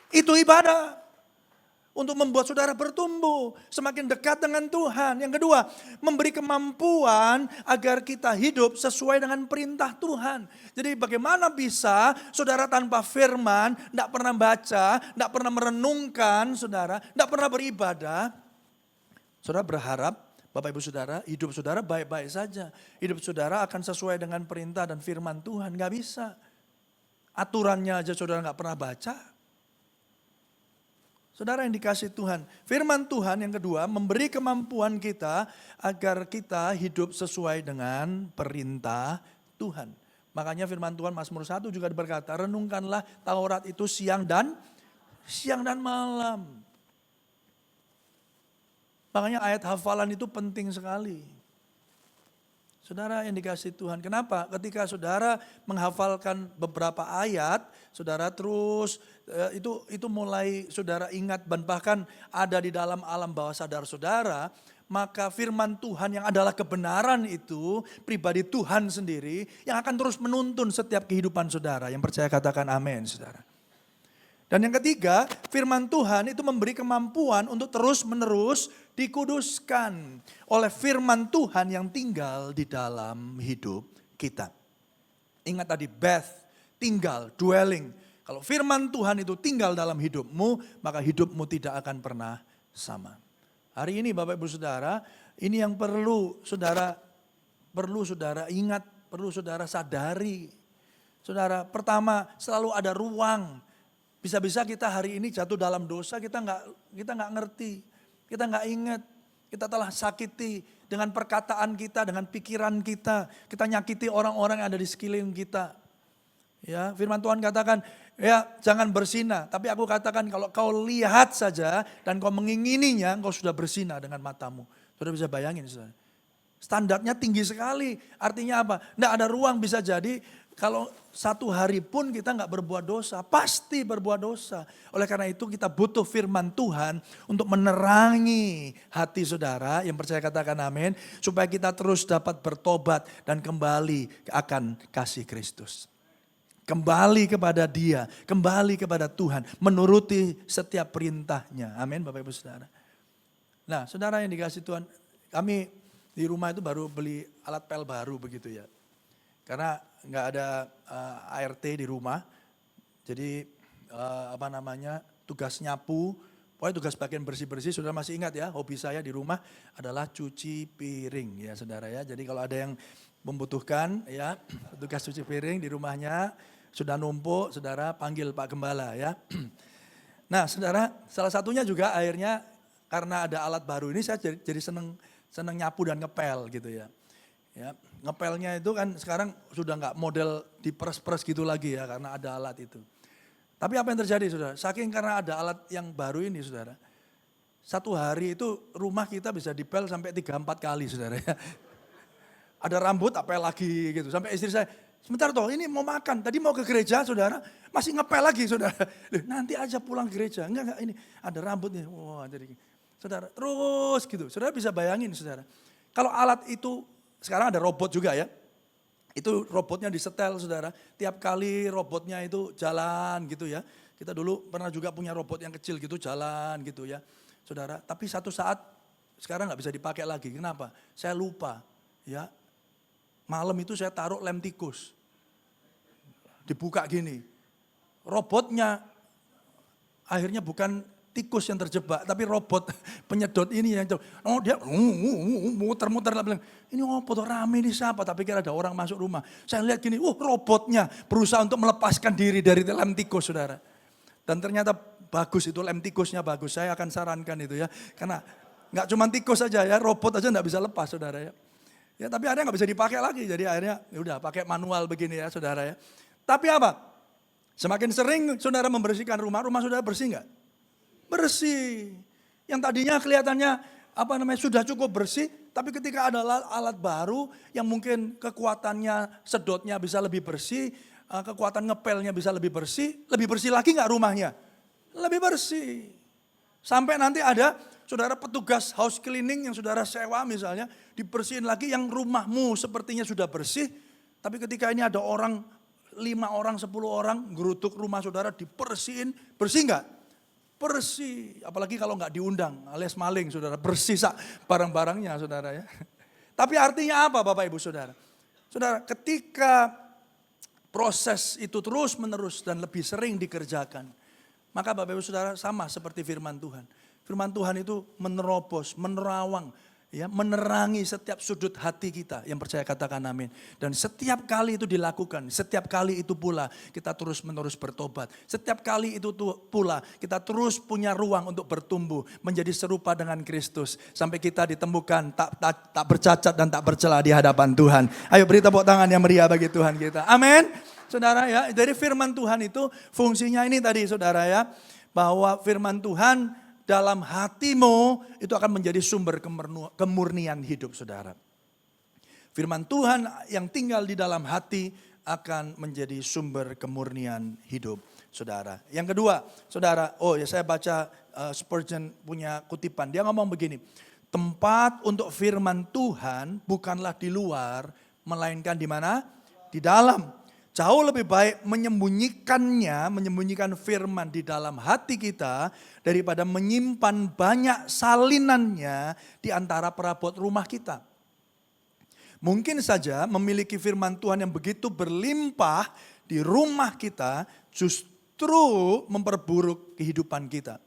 Itu ibadah. Untuk membuat saudara bertumbuh, semakin dekat dengan Tuhan. Yang kedua, memberi kemampuan agar kita hidup sesuai dengan perintah Tuhan. Jadi bagaimana bisa saudara tanpa firman, tidak pernah baca, tidak pernah merenungkan saudara, tidak pernah beribadah. Saudara berharap, Bapak Ibu Saudara, hidup saudara baik-baik saja. Hidup saudara akan sesuai dengan perintah dan firman Tuhan, nggak bisa. Aturannya aja saudara nggak pernah baca. Saudara yang dikasih Tuhan, firman Tuhan yang kedua memberi kemampuan kita agar kita hidup sesuai dengan perintah Tuhan. Makanya firman Tuhan Mazmur 1 juga berkata, renungkanlah Taurat itu siang dan malam. Makanya ayat hafalan itu penting sekali. Saudara yang dikasih Tuhan, kenapa? Ketika saudara menghafalkan beberapa ayat, saudara terus itu mulai saudara ingat dan bahkan ada di dalam alam bawah sadar saudara, maka firman Tuhan yang adalah kebenaran itu pribadi Tuhan sendiri yang akan terus menuntun setiap kehidupan saudara. Yang percaya katakan amin saudara. Dan yang ketiga, firman Tuhan itu memberi kemampuan untuk terus-menerus dikuduskan oleh firman Tuhan yang tinggal di dalam hidup kita. Ingat tadi, tinggal, dwelling. Kalau firman Tuhan itu tinggal dalam hidupmu, maka hidupmu tidak akan pernah sama. Hari ini Bapak Ibu Saudara, ini yang perlu saudara ingat, perlu saudara sadari. Saudara, pertama selalu ada ruang. Bisa-bisa kita hari ini jatuh dalam dosa, kita nggak ngerti, kita nggak ingat, kita telah sakiti dengan perkataan kita, dengan pikiran kita nyakiti orang-orang yang ada di sekeliling kita. Ya, firman Tuhan katakan, ya jangan berzina, tapi aku katakan kalau kau lihat saja dan kau mengingininya, kau sudah berzina dengan matamu. Sudah bisa bayangin, saudara. Standarnya tinggi sekali, artinya apa? Nggak ada ruang, bisa jadi kalau satu hari pun kita nggak berbuat dosa, pasti berbuat dosa. Oleh karena itu kita butuh firman Tuhan untuk menerangi hati saudara yang percaya katakan amin. Supaya kita terus dapat bertobat dan kembali akan kasih Kristus. Kembali kepada Dia, kembali kepada Tuhan, menuruti setiap perintahnya. Amin Bapak Ibu Saudara. Nah saudara yang dikasih Tuhan, kami di rumah itu baru beli alat pel baru begitu ya. Karena nggak ada ART di rumah, jadi tugas nyapu, pokoknya tugas bagian bersih-bersih, saudara masih ingat ya, hobi saya di rumah adalah cuci piring ya saudara ya. Jadi kalau ada yang membutuhkan ya tugas cuci piring di rumahnya, sudah numpuk, saudara panggil Pak Gembala ya. Nah saudara, salah satunya juga akhirnya karena ada alat baru ini saya jadi seneng nyapu dan ngepel gitu ya. Ya, ngepelnya itu kan sekarang sudah nggak model diperes-peres gitu lagi ya karena ada alat itu. Tapi apa yang terjadi saudara? Saking karena ada alat yang baru ini saudara. Satu hari itu rumah kita bisa dipel sampai 3-4 kali saudara ya. Ada rambut apel lagi gitu. Sampai istri saya, sebentar toh ini mau makan. Tadi mau ke gereja saudara, masih ngepel lagi saudara. Nanti aja pulang gereja. Enggak ini ada rambutnya. Wah jadi saudara terus gitu. Saudara bisa bayangin saudara. Kalau alat itu sekarang ada robot juga ya. Itu robotnya disetel saudara. Tiap kali robotnya itu jalan gitu ya. Kita dulu pernah juga punya robot yang kecil gitu jalan gitu ya. Saudara, tapi satu saat sekarang nggak bisa dipakai lagi. Kenapa? Saya lupa ya. Malam itu saya taruh lem tikus. Dibuka gini. Robotnya akhirnya bukan tikus yang terjebak, tapi robot penyedot ini yang dia muter-muter bilang, ini apa tuh rame ini siapa? Tapi kira ada orang masuk rumah. Saya lihat gini, robotnya berusaha untuk melepaskan diri dari lem tikus, saudara. Dan ternyata bagus itu lem tikusnya bagus. Saya akan sarankan itu ya, karena nggak cuma tikus saja ya, robot aja nggak bisa lepas, saudara ya. Ya tapi akhirnya nggak bisa dipakai lagi, jadi akhirnya ya udah pakai manual begini ya, saudara ya. Tapi apa? Semakin sering saudara membersihkan rumah saudara bersih enggak? Bersih. Yang tadinya kelihatannya sudah cukup bersih, tapi ketika ada alat baru yang mungkin kekuatannya sedotnya bisa lebih bersih, kekuatan ngepelnya bisa lebih bersih lagi nggak rumahnya? Lebih bersih. Sampai nanti ada saudara petugas house cleaning yang saudara sewa misalnya, dibersihin lagi yang rumahmu sepertinya sudah bersih, tapi ketika ini ada orang 5 orang, 10 orang gerutuk rumah saudara dibersihin, bersih nggak? Bersih, apalagi kalau nggak diundang alias maling saudara, bersih barang-barangnya saudara ya. Tapi artinya apa Bapak Ibu Saudara? Saudara, ketika proses itu terus menerus dan lebih sering dikerjakan, maka Bapak Ibu Saudara sama seperti firman Tuhan. Firman Tuhan itu menerobos, menerawang, ya, menerangi setiap sudut hati kita. Yang percaya katakan amin. Dan setiap kali itu dilakukan, setiap kali itu pula kita terus menerus bertobat. Setiap kali itu pula kita terus punya ruang untuk bertumbuh, menjadi serupa dengan Kristus. Sampai kita ditemukan tak bercacat dan tak bercela di hadapan Tuhan. Ayo beri tepuk tangan yang meriah bagi Tuhan kita. Amin. Saudara ya, dari firman Tuhan itu fungsinya ini tadi saudara ya. Bahwa firman Tuhan dalam hatimu itu akan menjadi sumber kemurnian hidup saudara. Firman Tuhan yang tinggal di dalam hati akan menjadi sumber kemurnian hidup saudara. Yang kedua saudara, saya baca Spurgeon punya kutipan. Dia ngomong begini, tempat untuk firman Tuhan bukanlah di luar, melainkan di mana? Di dalam. Jauh lebih baik menyembunyikan firman di dalam hati kita daripada menyimpan banyak salinannya di antara perabot rumah kita. Mungkin saja memiliki firman Tuhan yang begitu berlimpah di rumah kita justru memperburuk kehidupan kita.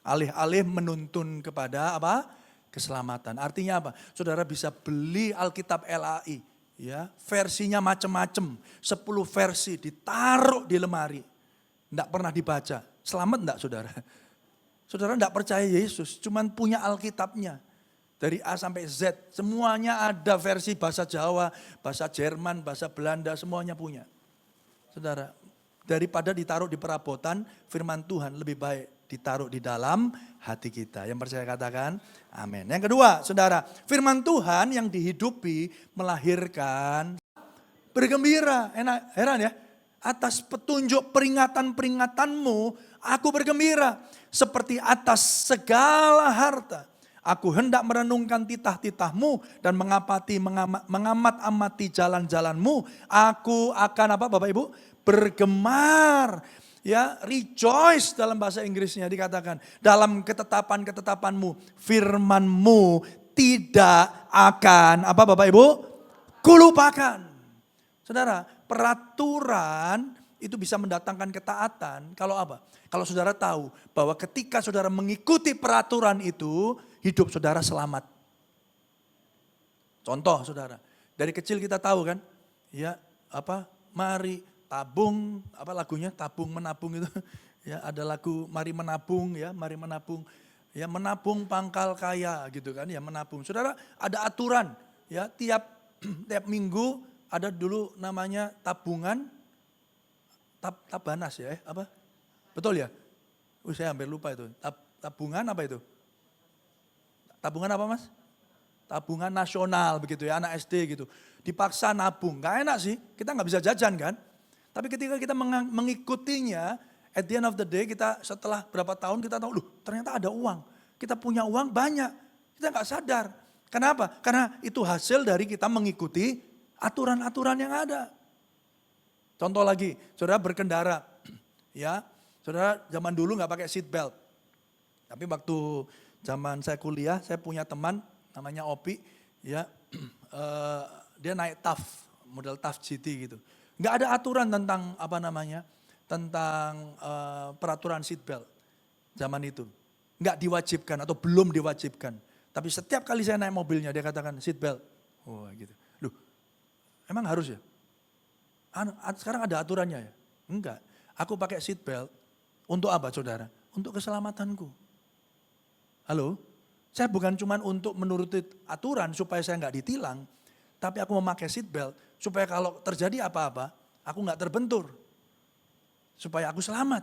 Alih-alih menuntun kepada keselamatan. Artinya apa? Saudara bisa beli Alkitab LAI. Ya, versinya macam-macam, 10 versi ditaruh di lemari, enggak pernah dibaca. Selamat enggak saudara? Saudara enggak percaya Yesus, cuman punya Alkitabnya. Dari A sampai Z, semuanya ada versi bahasa Jawa, bahasa Jerman, bahasa Belanda, semuanya punya. Saudara, daripada ditaruh di perabotan, firman Tuhan lebih baik ditaruh di dalam hati kita. Yang percaya katakan amin. Yang kedua saudara, firman Tuhan yang dihidupi melahirkan bergembira. Heran ya, atas petunjuk peringatan-peringatanmu aku bergembira. Seperti atas segala harta. Aku hendak merenungkan titah-titahmu dan mengamat-amati jalan-jalanmu. Aku akan Bapak Ibu? Bergemar. Ya, rejoice dalam bahasa Inggrisnya dikatakan. Dalam ketetapan-ketetapanmu, firmanmu tidak akan, Bapak Ibu? Kulupakan. Saudara, peraturan itu bisa mendatangkan ketaatan. Kalau apa? Kalau saudara tahu bahwa ketika saudara mengikuti peraturan itu, hidup saudara selamat. Contoh saudara, dari kecil kita tahu kan, ya mari tabung, lagunya tabung menabung itu, ya ada lagu mari menabung ya, mari menabung, ya menabung pangkal kaya gitu kan, ya menabung. Saudara ada aturan, ya tiap minggu ada dulu namanya tabungan, tabanas ya, betul ya? Saya hampir lupa itu, tabungan apa itu? Tabungan apa mas? Tabungan nasional begitu ya, anak SD gitu. Dipaksa nabung, gak enak sih, kita gak bisa jajan kan. Tapi ketika kita mengikutinya, at the end of the day kita setelah berapa tahun kita tahu, ternyata ada uang. Kita punya uang banyak, kita gak sadar. Kenapa? Karena itu hasil dari kita mengikuti aturan-aturan yang ada. Contoh lagi, saudara berkendara, ya, saudara zaman dulu gak pakai seat belt. Tapi waktu zaman saya kuliah, saya punya teman namanya Opi, ya, dia naik TAF, model TAF GT gitu. Nggak ada aturan tentang tentang peraturan seat belt zaman itu. Nggak diwajibkan atau belum diwajibkan. Tapi setiap kali saya naik mobilnya dia katakan seat belt. Oh gitu. Loh, emang harus ya? Sekarang ada aturannya ya? Enggak. Aku pakai seat belt untuk apa saudara? Untuk keselamatanku. Halo? Saya bukan cuma untuk menuruti aturan supaya saya nggak ditilang. Tapi aku memakai seat belt supaya kalau terjadi apa-apa, aku nggak terbentur. supaya aku selamat.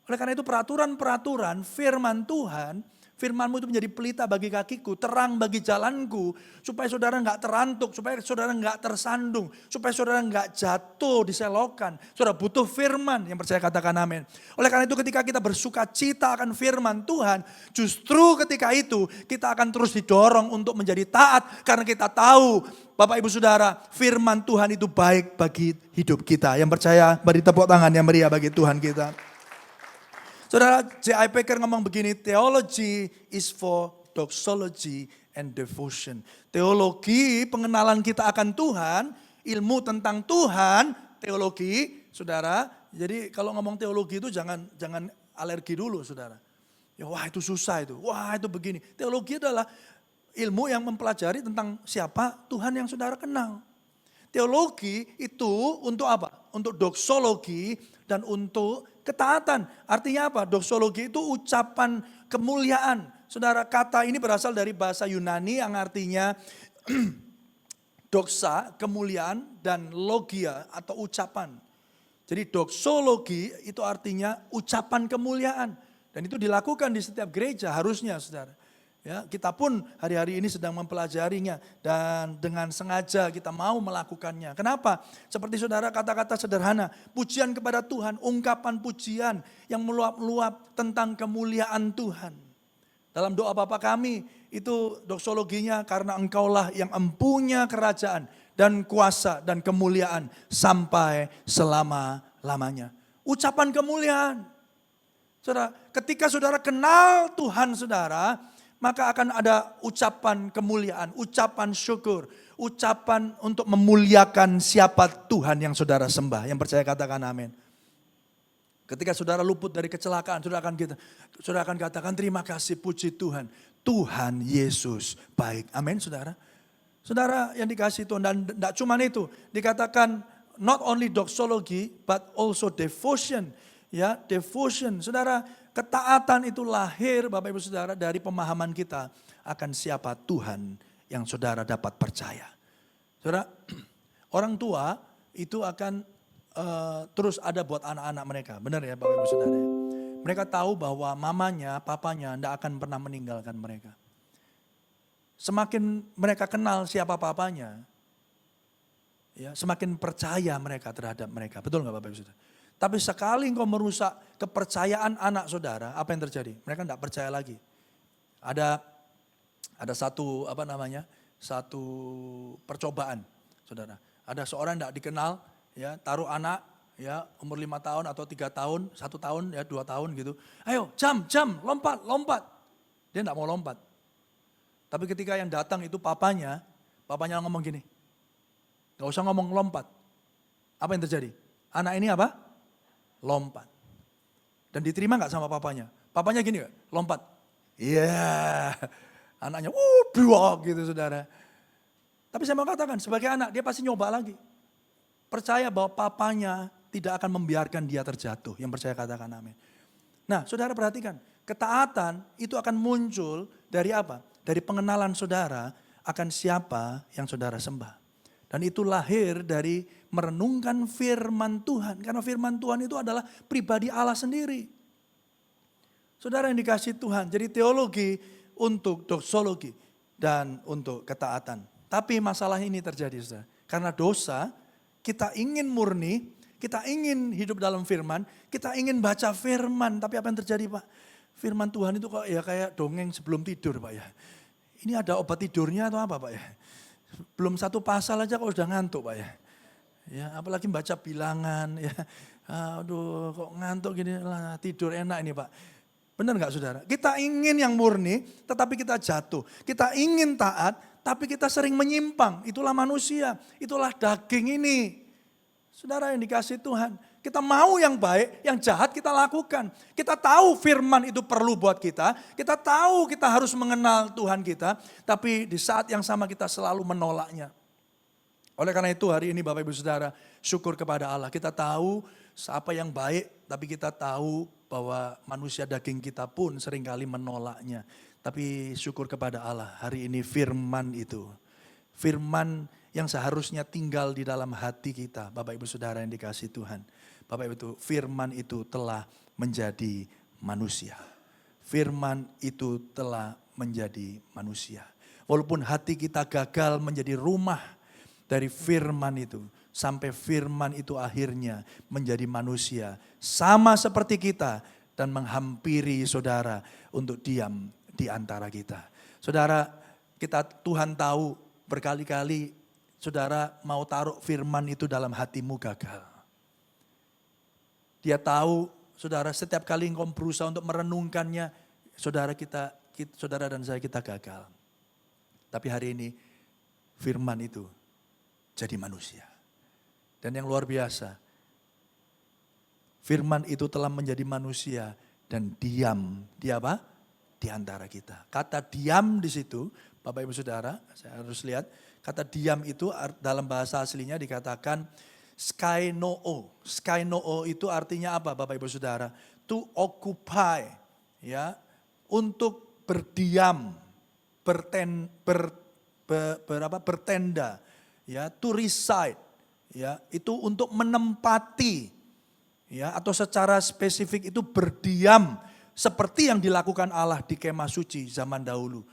Oleh karena itu peraturan-peraturan firman Tuhan, firman-Mu itu menjadi pelita bagi kakiku, terang bagi jalanku, supaya saudara nggak terantuk, supaya saudara nggak tersandung, supaya saudara nggak jatuh diselokan. Saudara butuh firman, yang percaya katakan amin. Oleh karena itu ketika kita bersuka cita akan firman Tuhan, justru ketika itu kita akan terus didorong untuk menjadi taat, karena kita tahu Bapak Ibu Saudara, firman Tuhan itu baik bagi hidup kita. Yang percaya beri tepuk tangan yang meriah bagi Tuhan kita. Saudara, J.I. Packer ngomong begini, theology is for doxology and devotion. Teologi, pengenalan kita akan Tuhan, ilmu tentang Tuhan, teologi, saudara. Jadi kalau ngomong teologi itu jangan alergi dulu, saudara. Ya, wah itu susah itu, wah itu begini. Teologi adalah ilmu yang mempelajari tentang siapa Tuhan yang saudara kenal. Teologi itu untuk apa? Untuk doxologi dan untuk ketaatan. Artinya apa? Doxologi itu ucapan kemuliaan. Saudara, kata ini berasal dari bahasa Yunani yang artinya doxa, kemuliaan, dan logia atau ucapan. Jadi doxologi itu artinya ucapan kemuliaan. Dan itu dilakukan di setiap gereja harusnya, saudara. Ya, kita pun hari-hari ini sedang mempelajarinya dan dengan sengaja kita mau melakukannya. Kenapa? Seperti saudara kata-kata sederhana, pujian kepada Tuhan, ungkapan pujian yang meluap-luap tentang kemuliaan Tuhan. Dalam doa Bapa kami itu doksologinya, karena Engkaulah yang empunya kerajaan dan kuasa dan kemuliaan sampai selama-lamanya. Ucapan kemuliaan. Saudara, ketika saudara kenal Tuhan saudara, maka akan ada ucapan kemuliaan, ucapan syukur, ucapan untuk memuliakan siapa Tuhan yang saudara sembah. Yang percaya katakan amin. Ketika saudara luput dari kecelakaan, saudara akan katakan terima kasih, puji Tuhan. Tuhan Yesus baik. Amin saudara. Saudara yang dikasih Tuhan, dan tidak cuma itu. Dikatakan not only doxology but also devotion. Ya, devotion. Saudara, ketaatan itu lahir Bapak Ibu Saudara dari pemahaman kita akan siapa Tuhan yang saudara dapat percaya. Saudara, orang tua itu akan terus ada buat anak-anak mereka. Benar ya Bapak Ibu Saudara? Mereka tahu bahwa mamanya, papanya tidak akan pernah meninggalkan mereka. Semakin mereka kenal siapa papanya, ya, semakin percaya mereka terhadap mereka. Betul nggak Bapak Ibu Saudara? Tapi sekali engkau merusak kepercayaan anak saudara, apa yang terjadi? Mereka tidak percaya lagi. Ada satu satu percobaan, saudara. Ada seorang tidak dikenal, ya, taruh anak, ya, umur 5 tahun atau 3 tahun, 1 tahun, ya, 2 tahun gitu. Ayo, jam, lompat. Dia tidak mau lompat. Tapi ketika yang datang itu papanya ngomong gini, gak usah ngomong lompat. Apa yang terjadi? Anak ini apa? Lompat. Dan diterima gak sama papanya? Papanya gini gak? Lompat. Iya. Yeah. Anaknya, buak gitu saudara. Tapi saya mau katakan, sebagai anak dia pasti nyoba lagi. Percaya bahwa papanya tidak akan membiarkan dia terjatuh. Yang percaya katakan amin. Nah saudara perhatikan, ketaatan itu akan muncul dari apa? Dari pengenalan saudara akan siapa yang saudara sembah. Dan itu lahir dari merenungkan firman Tuhan. Karena firman Tuhan itu adalah pribadi Allah sendiri. Saudara yang dikasih Tuhan, jadi teologi untuk doxologi dan untuk ketaatan. Tapi masalah ini terjadi, saudara. Karena dosa, kita ingin murni, kita ingin hidup dalam firman, kita ingin baca firman. Tapi apa yang terjadi Pak? Firman Tuhan itu kok ya kayak dongeng sebelum tidur Pak ya. Ini ada obat tidurnya atau apa Pak ya? Belum satu pasal aja kok udah ngantuk Pak ya. Ya, apalagi baca bilangan ya. Aduh, kok ngantuk gini lah, tidur enak ini Pak. Benar enggak Saudara? Kita ingin yang murni, tetapi kita jatuh. Kita ingin taat, tapi kita sering menyimpang. Itulah manusia, itulah daging ini. Saudara yang dikasih Tuhan, kita mau yang baik, yang jahat kita lakukan. Kita tahu firman itu perlu buat kita tahu kita harus mengenal Tuhan kita, tapi di saat yang sama kita selalu menolaknya. Oleh karena itu hari ini Bapak Ibu Saudara, syukur kepada Allah. Kita tahu apa yang baik, tapi kita tahu bahwa manusia daging kita pun seringkali menolaknya. Tapi syukur kepada Allah, hari ini firman itu. Firman yang seharusnya tinggal di dalam hati kita, Bapak Ibu Saudara yang dikasih Tuhan. Bapak Ibu itu firman itu telah menjadi manusia. Firman itu telah menjadi manusia. Walaupun hati kita gagal menjadi rumah dari firman itu. Sampai firman itu akhirnya menjadi manusia. Sama seperti kita dan menghampiri saudara untuk diam di antara kita. Saudara, Tuhan tahu berkali-kali saudara mau taruh firman itu dalam hatimu gagal. Dia tahu saudara setiap kali engkau berusaha untuk merenungkannya, saudara dan saya kita gagal. Tapi hari ini firman itu jadi manusia. Dan yang luar biasa, firman itu telah menjadi manusia dan diam. Di apa? Di antara kita. Kata diam di situ, Bapak Ibu Saudara, saya harus lihat. Kata diam itu dalam bahasa aslinya dikatakan skainoo. Skainoo itu artinya apa Bapak Ibu Saudara? To occupy, ya, untuk berdiam, bertenda, ya, to reside, ya, itu untuk menempati, ya, atau secara spesifik itu berdiam seperti yang dilakukan Allah di kemah suci zaman dahulu.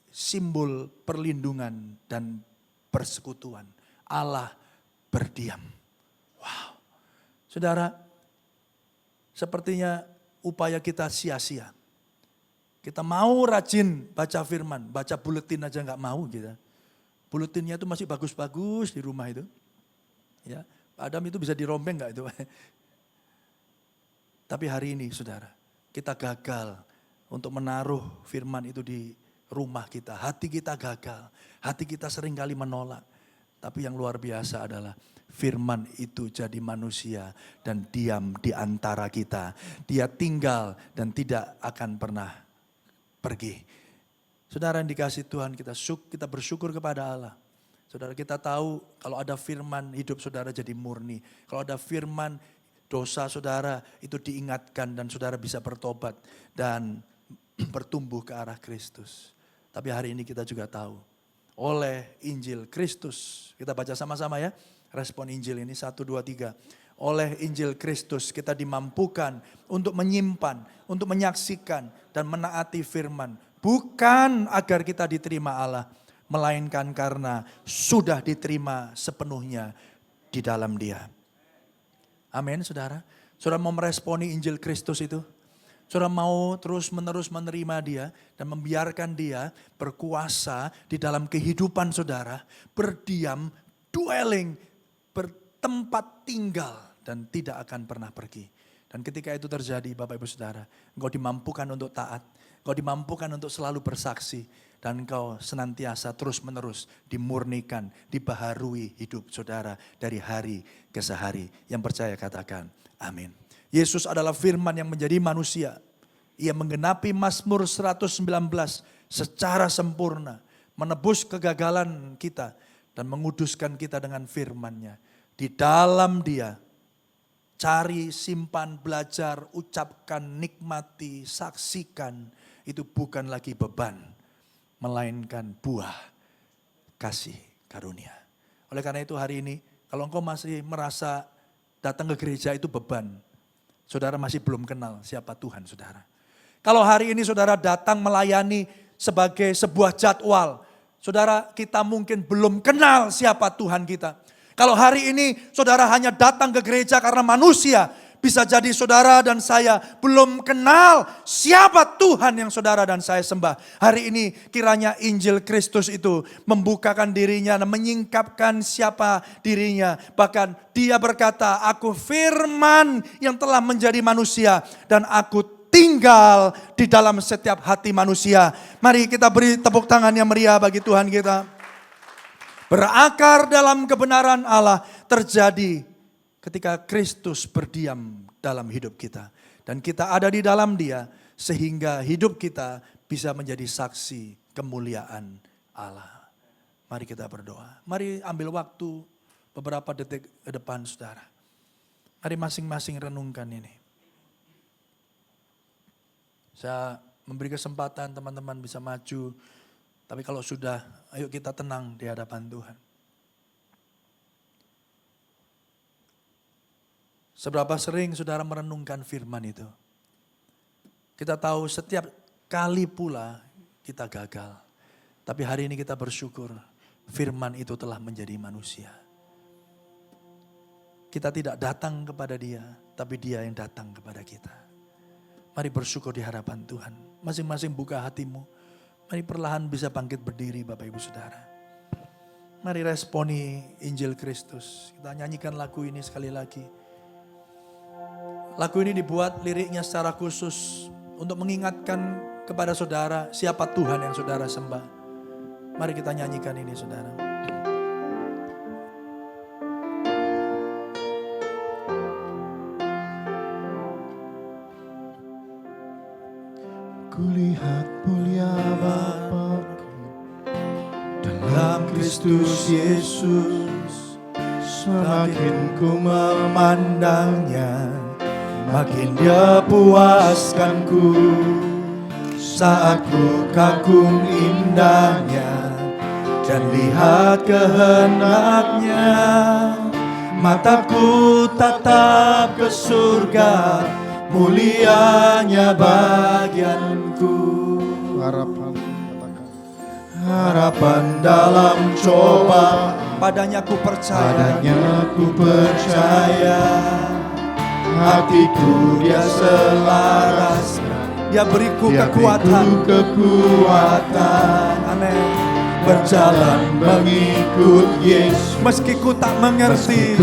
Simbol perlindungan dan persekutuan. Allah berdiam. Wow. Saudara, sepertinya upaya kita sia-sia. Kita mau rajin baca firman, baca buletin aja nggak mau kita. Buletinnya itu masih bagus-bagus di rumah itu. Ya, Adam itu bisa dirombeng nggak itu? Tapi hari ini saudara, kita gagal untuk menaruh firman itu di rumah kita. Hati kita gagal, hati kita seringkali menolak. Tapi yang luar biasa adalah firman itu jadi manusia dan diam di antara kita. Dia tinggal dan tidak akan pernah pergi. Saudara yang dikasih Tuhan, kita bersyukur kepada Allah. Saudara, kita tahu kalau ada firman hidup saudara jadi murni. Kalau ada firman dosa saudara itu diingatkan dan saudara bisa bertobat dan bertumbuh ke arah Kristus. Tapi hari ini kita juga tahu oleh Injil Kristus, kita baca sama-sama ya, respon Injil ini 1, 2, 3. Oleh Injil Kristus kita dimampukan untuk menyimpan, untuk menyaksikan dan menaati firman. Bukan agar kita diterima Allah, melainkan karena sudah diterima sepenuhnya di dalam Dia. Amin saudara. Saudara mau meresponi Injil Kristus itu? Saudara mau terus menerus menerima Dia dan membiarkan Dia berkuasa di dalam kehidupan saudara, berdiam, dwelling, bertempat tinggal dan tidak akan pernah pergi. Dan ketika itu terjadi Bapak Ibu Saudara, engkau dimampukan untuk taat, engkau dimampukan untuk selalu bersaksi, dan engkau senantiasa terus menerus dimurnikan, dibaharui hidup saudara dari hari ke hari. Yang percaya katakan amin. Yesus adalah firman yang menjadi manusia. Ia menggenapi Mazmur 119 secara sempurna. Menebus kegagalan kita dan menguduskan kita dengan firman-Nya. Di dalam Dia, cari, simpan, belajar, ucapkan, nikmati, saksikan. Itu bukan lagi beban, melainkan buah kasih karunia. Oleh karena itu hari ini, kalau engkau masih merasa datang ke gereja itu beban, saudara masih belum kenal siapa Tuhan saudara. Kalau hari ini saudara datang melayani sebagai sebuah jadwal, saudara kita mungkin belum kenal siapa Tuhan kita. Kalau hari ini saudara hanya datang ke gereja karena manusia, bisa jadi saudara dan saya belum kenal siapa Tuhan yang saudara dan saya sembah. Hari ini kiranya Injil Kristus itu membukakan dirinya dan menyingkapkan siapa dirinya. Bahkan Dia berkata, aku firman yang telah menjadi manusia dan aku tinggal di dalam setiap hati manusia. Mari kita beri tepuk tangan yang meriah bagi Tuhan kita. Berakar dalam kebenaran Allah terjadi ketika Kristus berdiam dalam hidup kita. Dan kita ada di dalam Dia sehingga hidup kita bisa menjadi saksi kemuliaan Allah. Mari kita berdoa. Mari ambil waktu beberapa detik ke depan saudara. Mari masing-masing renungkan ini. Saya memberi kesempatan teman-teman bisa maju. Tapi kalau sudah, ayo kita tenang di hadapan Tuhan. Seberapa sering saudara merenungkan firman itu? Kita tahu setiap kali pula kita gagal. Tapi hari ini kita bersyukur firman itu telah menjadi manusia. Kita tidak datang kepada dia, tapi dia yang datang kepada kita. Mari bersyukur di hadapan Tuhan. Masing-masing buka hatimu. Mari perlahan bisa bangkit berdiri Bapak Ibu Saudara. Mari responi Injil Kristus. Kita nyanyikan lagu ini sekali lagi. Lagu ini dibuat liriknya secara khusus untuk mengingatkan kepada saudara siapa Tuhan yang saudara sembah. Mari kita nyanyikan ini saudara. Kulihat mulia Bapa-Ku dalam Kristus Yesus. Semakin ku memandangnya, makin dia puaskanku. Saat ku kagum indahnya dan lihat kehendaknya, mataku tatap ke surga, mulianya bagianku. Harapan dalam coba, padanya ku percaya. Hatiku dia selaraskan, dia beriku kekuatan. Amin. Berjalan mengikut Yesus, meski ku tak mengerti.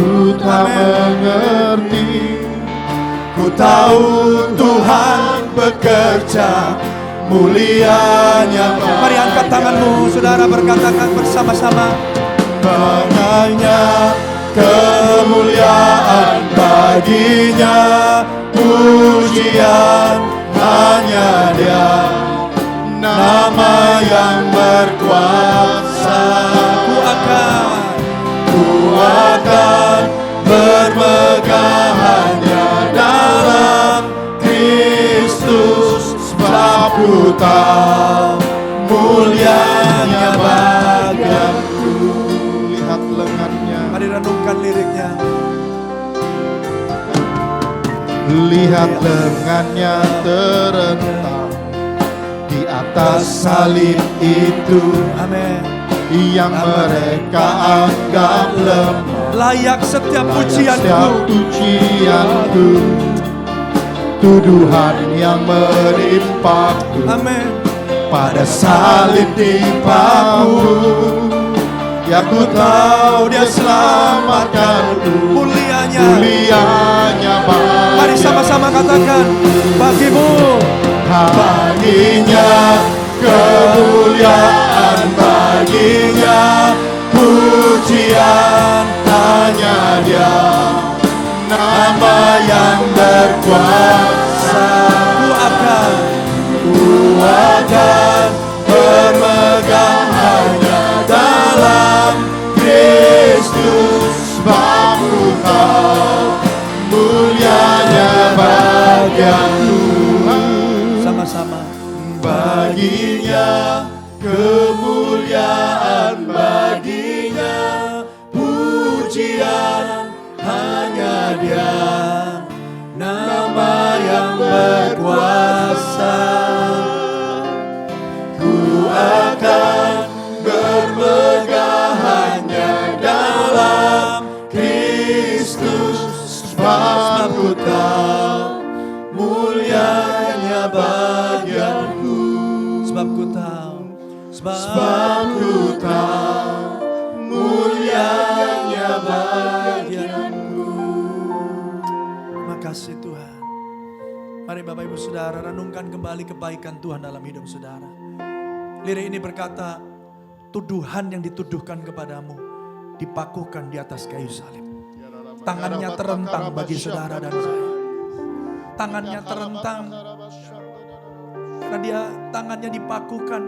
Ku tahu Tuhan bekerja, mulianya. Mari angkat tanganmu saudara, berkatakan bersama-sama. Hanya kemuliaan baginya, pujian hanya dia, nama yang berkuasa. Ku akan bermegah hanya dalam Kristus, sebab ku tahu mulianya bagianku. Lihat lengannya. Mari renungkan liriknya. Lihat lengannya terentang di atas salib itu. Amin. Yang mereka anggap lemah, layak setiap pujianku. Tuduhan yang menimpaku, amin, pada salib dipaku. Ya ku tahu dia selamatkanku, mulianya bagianku. Mari sama-sama katakan, bagimu, baginya kemuliaan, baginya pujian hanya dia, nama yang berkuasa. Ku akan bermegang hanya dalam Kristus, sebab ku tahu mulianya bagianku. Sama-sama. Baginya kemuliaan, baginya pujian hanya dia, nama yang berkuasa. Ku akan bermegah hanya dalam Kristus, sebab ku tahu mulianya bagianku. Sebab ku tahu mulianya bagianku. Makasih Tuhan. Mari Bapak Ibu Saudara renungkan kembali kebaikan Tuhan dalam hidup saudara. Lirik ini berkata, tuduhan yang dituduhkan kepadamu dipakukan di atas kayu salib. Tangannya terentang bagi saudara dan saya. Tangannya terentang karena dia tangannya dipakukan.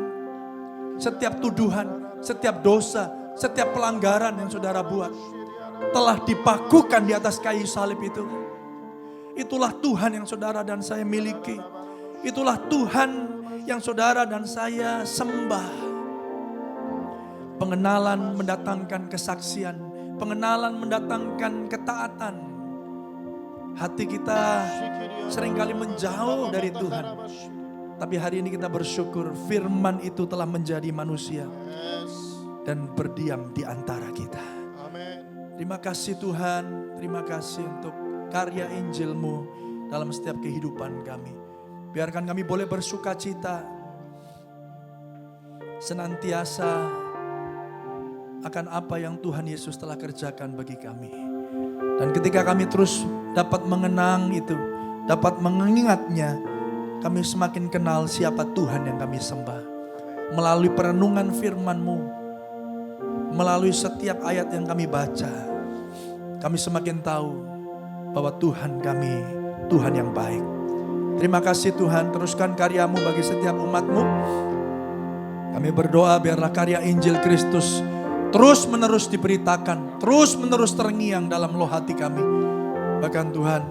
Setiap tuduhan, setiap dosa, setiap pelanggaran yang saudara buat telah dipakukan di atas kayu salib itu. Itulah Tuhan yang saudara dan saya miliki. Itulah Tuhan yang saudara dan saya sembah. Pengenalan mendatangkan kesaksian, pengenalan mendatangkan ketaatan. Hati kita seringkali menjauh dari Tuhan. Tapi hari ini kita bersyukur firman itu telah menjadi manusia dan berdiam di antara kita. Terima kasih Tuhan, terima kasih untuk karya Injil-Mu dalam setiap kehidupan kami. Biarkan kami boleh bersuka cita senantiasa akan apa yang Tuhan Yesus telah kerjakan bagi kami. Dan ketika kami terus dapat mengenang itu, dapat mengingatnya, kami semakin kenal siapa Tuhan yang kami sembah. Melalui perenungan firman-Mu, melalui setiap ayat yang kami baca, kami semakin tahu bahwa Tuhan kami, Tuhan yang baik. Terima kasih Tuhan, teruskan karya-Mu bagi setiap umat-Mu. Kami berdoa biarlah karya Injil Kristus terus menerus diberitakan, terus menerus terngiang dalam loh hati kami. Bahkan Tuhan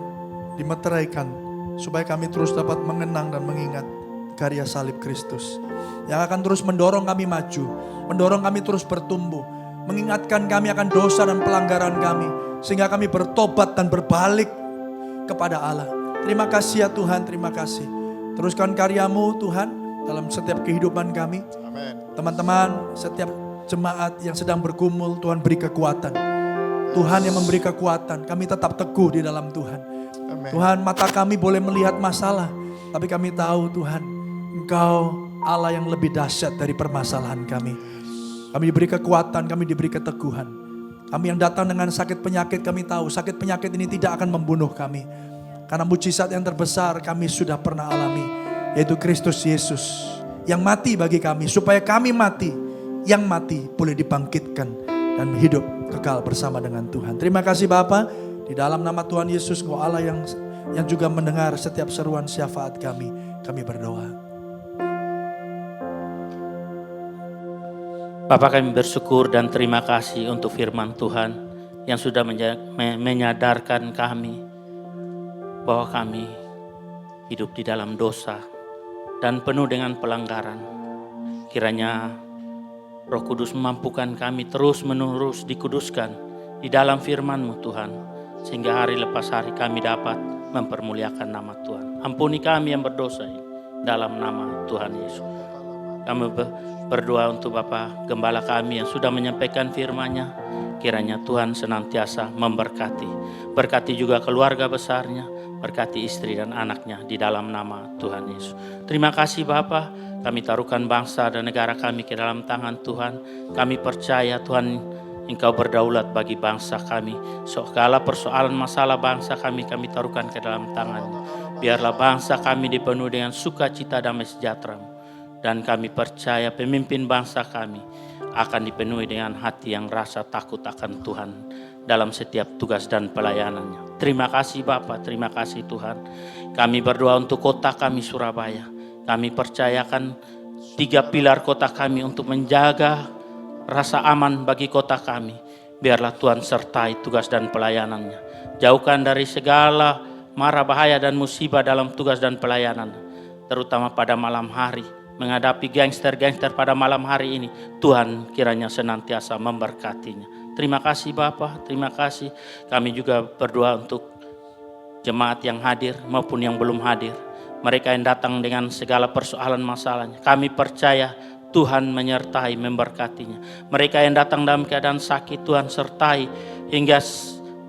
dimeteraikan supaya kami terus dapat mengenang dan mengingat karya salib Kristus. Yang akan terus mendorong kami maju, mendorong kami terus bertumbuh, mengingatkan kami akan dosa dan pelanggaran kami. Sehingga kami bertobat dan berbalik kepada Allah. Terima kasih ya Tuhan, terima kasih. Teruskan karya-Mu Tuhan dalam setiap kehidupan kami. Teman-teman, setiap jemaat yang sedang bergumul, Tuhan beri kekuatan. Tuhan yang memberi kekuatan, kami tetap teguh di dalam Tuhan. Tuhan, mata kami boleh melihat masalah, tapi kami tahu Tuhan, Engkau Allah yang lebih dahsyat dari permasalahan kami. Kami diberi kekuatan, kami diberi keteguhan. Kami yang datang dengan sakit penyakit, kami tahu sakit penyakit ini tidak akan membunuh kami. Karena mujizat yang terbesar kami sudah pernah alami, yaitu Kristus Yesus yang mati bagi kami, supaya kami mati, yang mati boleh dibangkitkan dan hidup kekal bersama dengan Tuhan. Terima kasih Bapa, di dalam nama Tuhan Yesus, Engkau Allah yang juga mendengar setiap seruan syafaat kami berdoa. Bapa, kami bersyukur dan terima kasih untuk firman Tuhan yang sudah menyadarkan kami bahwa kami hidup di dalam dosa dan penuh dengan pelanggaran. Kiranya Roh Kudus memampukan kami terus-menerus dikuduskan di dalam firman-Mu Tuhan, sehingga hari lepas hari kami dapat mempermuliakan nama Tuhan. Ampuni kami yang berdosa ini dalam nama Tuhan Yesus. Kami berdoa untuk Bapak Gembala kami yang sudah menyampaikan firman-Nya. Kiranya Tuhan senantiasa memberkati. Berkati juga keluarga besarnya, berkati istri dan anaknya di dalam nama Tuhan Yesus. Terima kasih Bapa, kami taruhkan bangsa dan negara kami ke dalam tangan Tuhan. Kami percaya Tuhan, Engkau berdaulat bagi bangsa kami. Segala persoalan masalah bangsa kami taruhkan ke dalam tangan-Mu. Biarlah bangsa kami dipenuhi dengan sukacita damai sejahtera. Dan kami percaya pemimpin bangsa kami akan dipenuhi dengan hati yang rasa takut akan Tuhan dalam setiap tugas dan pelayanannya. Terima kasih Bapa, terima kasih Tuhan. Kami berdoa untuk kota kami Surabaya. Kami percayakan 3 pilar kota kami untuk menjaga rasa aman bagi kota kami. Biarlah Tuhan sertai tugas dan pelayanannya. Jauhkan dari segala mara bahaya dan musibah dalam tugas dan pelayanan. Terutama pada malam hari. Menghadapi gangster-gangster pada malam hari ini, Tuhan kiranya senantiasa memberkatinya. Terima kasih Bapa, terima kasih. Kami juga berdoa untuk jemaat yang hadir maupun yang belum hadir. Mereka yang datang dengan segala persoalan masalahnya. Kami percaya Tuhan menyertai, memberkatinya. Mereka yang datang dalam keadaan sakit, Tuhan sertai hingga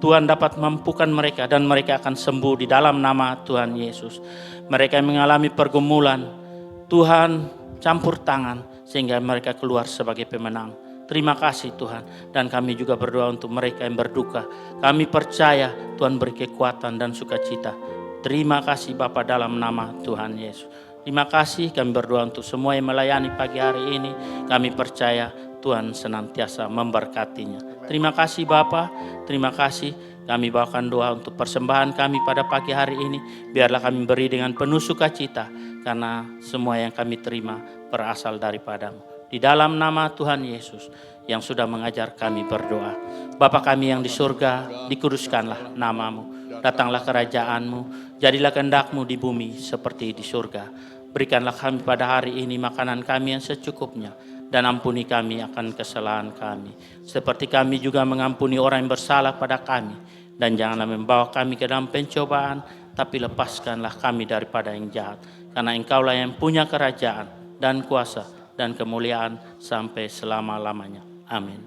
Tuhan dapat mampukan mereka dan mereka akan sembuh di dalam nama Tuhan Yesus. Mereka yang mengalami pergumulan, Tuhan campur tangan sehingga mereka keluar sebagai pemenang. Terima kasih Tuhan. Dan kami juga berdoa untuk mereka yang berduka. Kami percaya Tuhan beri kekuatan dan sukacita. Terima kasih Bapa dalam nama Tuhan Yesus. Terima kasih, kami berdoa untuk semua yang melayani pagi hari ini. Kami percaya Tuhan senantiasa memberkatinya. Terima kasih Bapa, terima kasih. Kami bawakan doa untuk persembahan kami pada pagi hari ini. Biarlah kami beri dengan penuh sukacita, karena semua yang kami terima berasal daripada-Mu. Di dalam nama Tuhan Yesus yang sudah mengajar kami berdoa. Bapa kami yang di surga, dikuduskanlah nama-Mu. Datanglah kerajaan-Mu, jadilah kehendak-Mu di bumi seperti di surga. Berikanlah kami pada hari ini makanan kami yang secukupnya. Dan ampuni kami akan kesalahan kami. Seperti kami juga mengampuni orang yang bersalah pada kami. Dan janganlah membawa kami ke dalam pencobaan, tapi lepaskanlah kami daripada yang jahat. Karena Engkaulah yang punya kerajaan dan kuasa dan kemuliaan sampai selama-lamanya. Amin.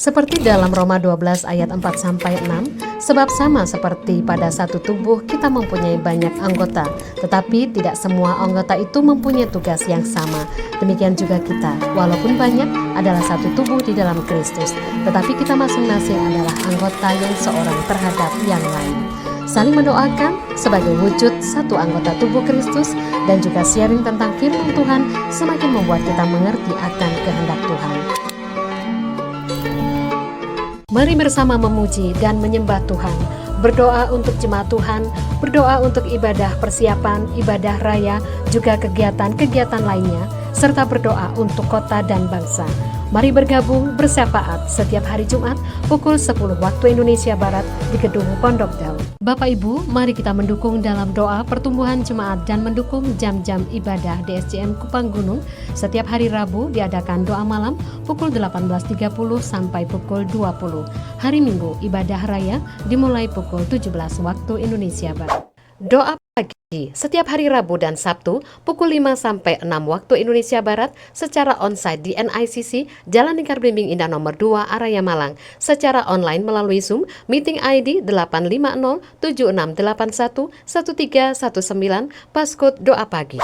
Seperti dalam Roma 12 ayat 4-6, sebab sama seperti pada satu tubuh kita mempunyai banyak anggota, tetapi tidak semua anggota itu mempunyai tugas yang sama. Demikian juga kita, walaupun banyak, adalah satu tubuh di dalam Kristus, tetapi kita masing-masing adalah anggota yang seorang terhadap yang lain. Saling mendoakan sebagai wujud satu anggota tubuh Kristus dan juga sharing tentang firman Tuhan semakin membuat kita mengerti akan kehendak Tuhan. Mari bersama memuji dan menyembah Tuhan, berdoa untuk jemaat Tuhan, berdoa untuk ibadah persiapan, ibadah raya, juga kegiatan-kegiatan lainnya, serta berdoa untuk kota dan bangsa. Mari bergabung bersyafaat setiap hari Jumat pukul 10 waktu Indonesia Barat di Gedung Pondok Daun. Bapak Ibu, mari kita mendukung dalam doa pertumbuhan jemaat dan mendukung jam-jam ibadah DSJM Kupang Gunung. Setiap hari Rabu diadakan doa malam pukul 18.30 sampai pukul 20. Hari Minggu ibadah raya dimulai pukul 17 waktu Indonesia Barat. Doa pagi setiap hari Rabu dan Sabtu pukul 5 sampai 6 waktu Indonesia Barat secara onsite di NICC Jalan Lingkar Blimbing Indah nomor 2 Araya Malang, secara online melalui Zoom meeting ID 85076811319 passcode doa pagi.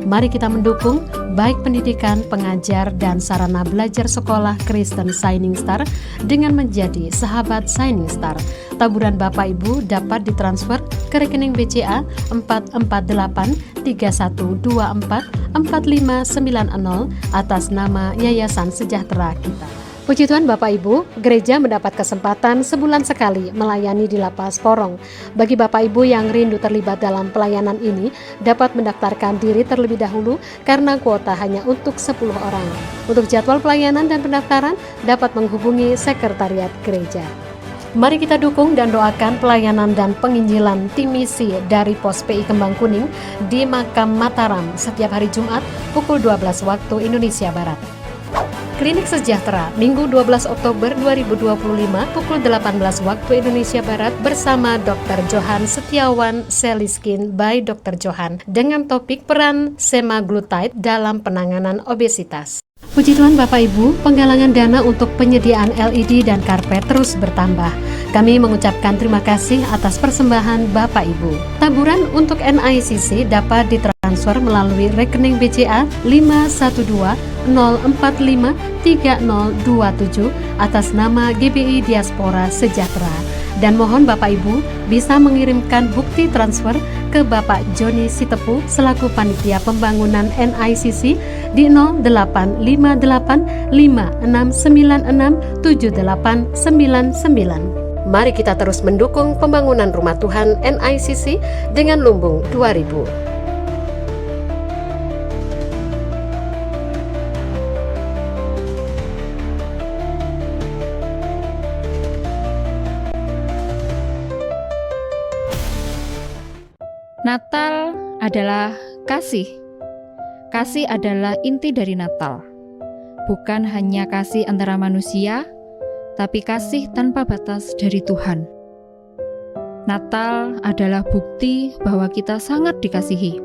Mari kita mendukung baik pendidikan, pengajar, dan sarana belajar sekolah Kristen Shining Star dengan menjadi sahabat Shining Star. Taburan Bapak Ibu dapat ditransfer ke rekening BCA 44831244590 atas nama Yayasan Sejahtera Kita. Puji Tuhan Bapak Ibu, gereja mendapat kesempatan sebulan sekali melayani di Lapas Porong. Bagi Bapak Ibu yang rindu terlibat dalam pelayanan ini, dapat mendaftarkan diri terlebih dahulu karena kuota hanya untuk 10 orang. Untuk jadwal pelayanan dan pendaftaran, dapat menghubungi sekretariat gereja. Mari kita dukung dan doakan pelayanan dan penginjilan tim misi dari Pos PI Kembang Kuning di Makam Mataram setiap hari Jumat pukul 12 waktu Indonesia Barat. Klinik Sejahtera, Minggu 12 Oktober 2025 pukul 18 waktu Indonesia Barat bersama Dr. Johan Setiawan Seliskin by Dr. Johan dengan topik peran semaglutide dalam penanganan obesitas. Puji Tuhan Bapak Ibu, penggalangan dana untuk penyediaan LED dan karpet terus bertambah. Kami mengucapkan terima kasih atas persembahan Bapak Ibu. Taburan untuk NICC dapat ditransfer melalui rekening BCA 512-045-3027 atas nama GBI Diaspora Sejahtera. Dan mohon Bapak Ibu bisa mengirimkan bukti transfer ke Bapak Joni Sitepu selaku Panitia Pembangunan NICC di 085856967899. Mari kita terus mendukung pembangunan Rumah Tuhan NICC dengan lumbung 2000. Natal adalah kasih. Kasih adalah inti dari Natal. Bukan hanya kasih antara manusia, tapi kasih tanpa batas dari Tuhan. Natal adalah bukti bahwa kita sangat dikasihi.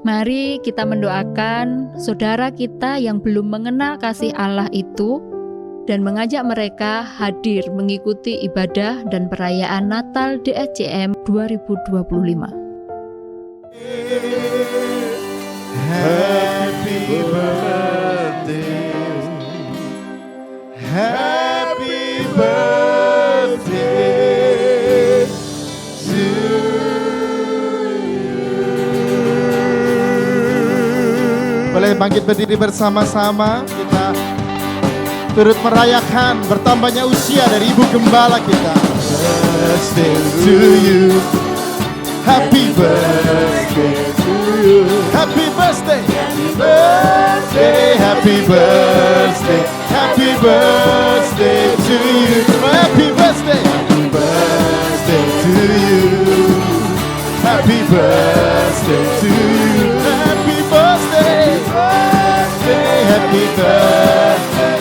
Mari kita mendoakan saudara kita yang belum mengenal kasih Allah itu dan mengajak mereka hadir mengikuti ibadah dan perayaan Natal DSJM 2025. Happy birthday, happy birthday to you. Boleh bangkit berdiri bersama-sama, kita turut merayakan bertambahnya usia dari Ibu Gembala kita. Birthday to you, happy birthday to you, happy birthday, happy birthday, happy birthday, happy birthday to you, happy birthday, happy birthday to you, happy birthday to you, happy birthday.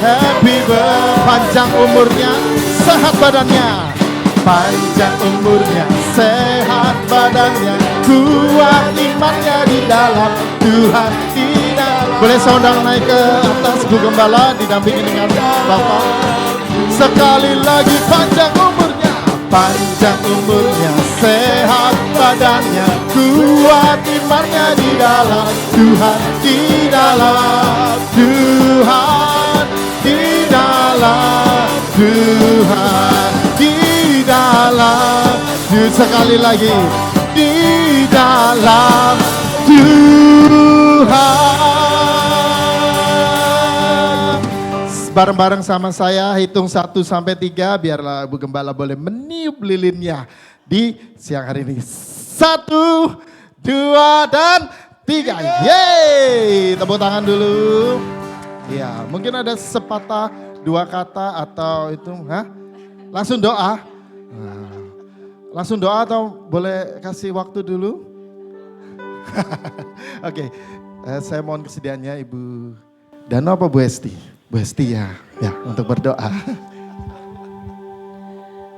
happy birthday. Panjang umurnya, sehat badannya. Panjang umurnya, sehat badannya, kuat imannya di dalam Tuhan, di dalam. Boleh saudara naik ke atas, Bu Gembala didampingi dengan Bapak. Sekali lagi panjang umurnya, panjang umurnya, sehat badannya, kuat imannya di dalam Tuhan, di dalam Tuhan, di dalam Tuhan, di dalam. Sekali lagi, di dalam Tuhan. Bareng-bareng sama saya hitung 1 sampai 3 biarlah Bu Gembala boleh meniup lilinnya di siang hari ini. 1, 2, dan 3. Yeay, tepuk tangan dulu. Ya, mungkin ada sepatah 2 kata atau itu, langsung doa. Langsung doa atau boleh kasih waktu dulu? Oke, saya mohon kesediaannya Ibu Dano apa Bu Esti? Bu Esti ya untuk berdoa.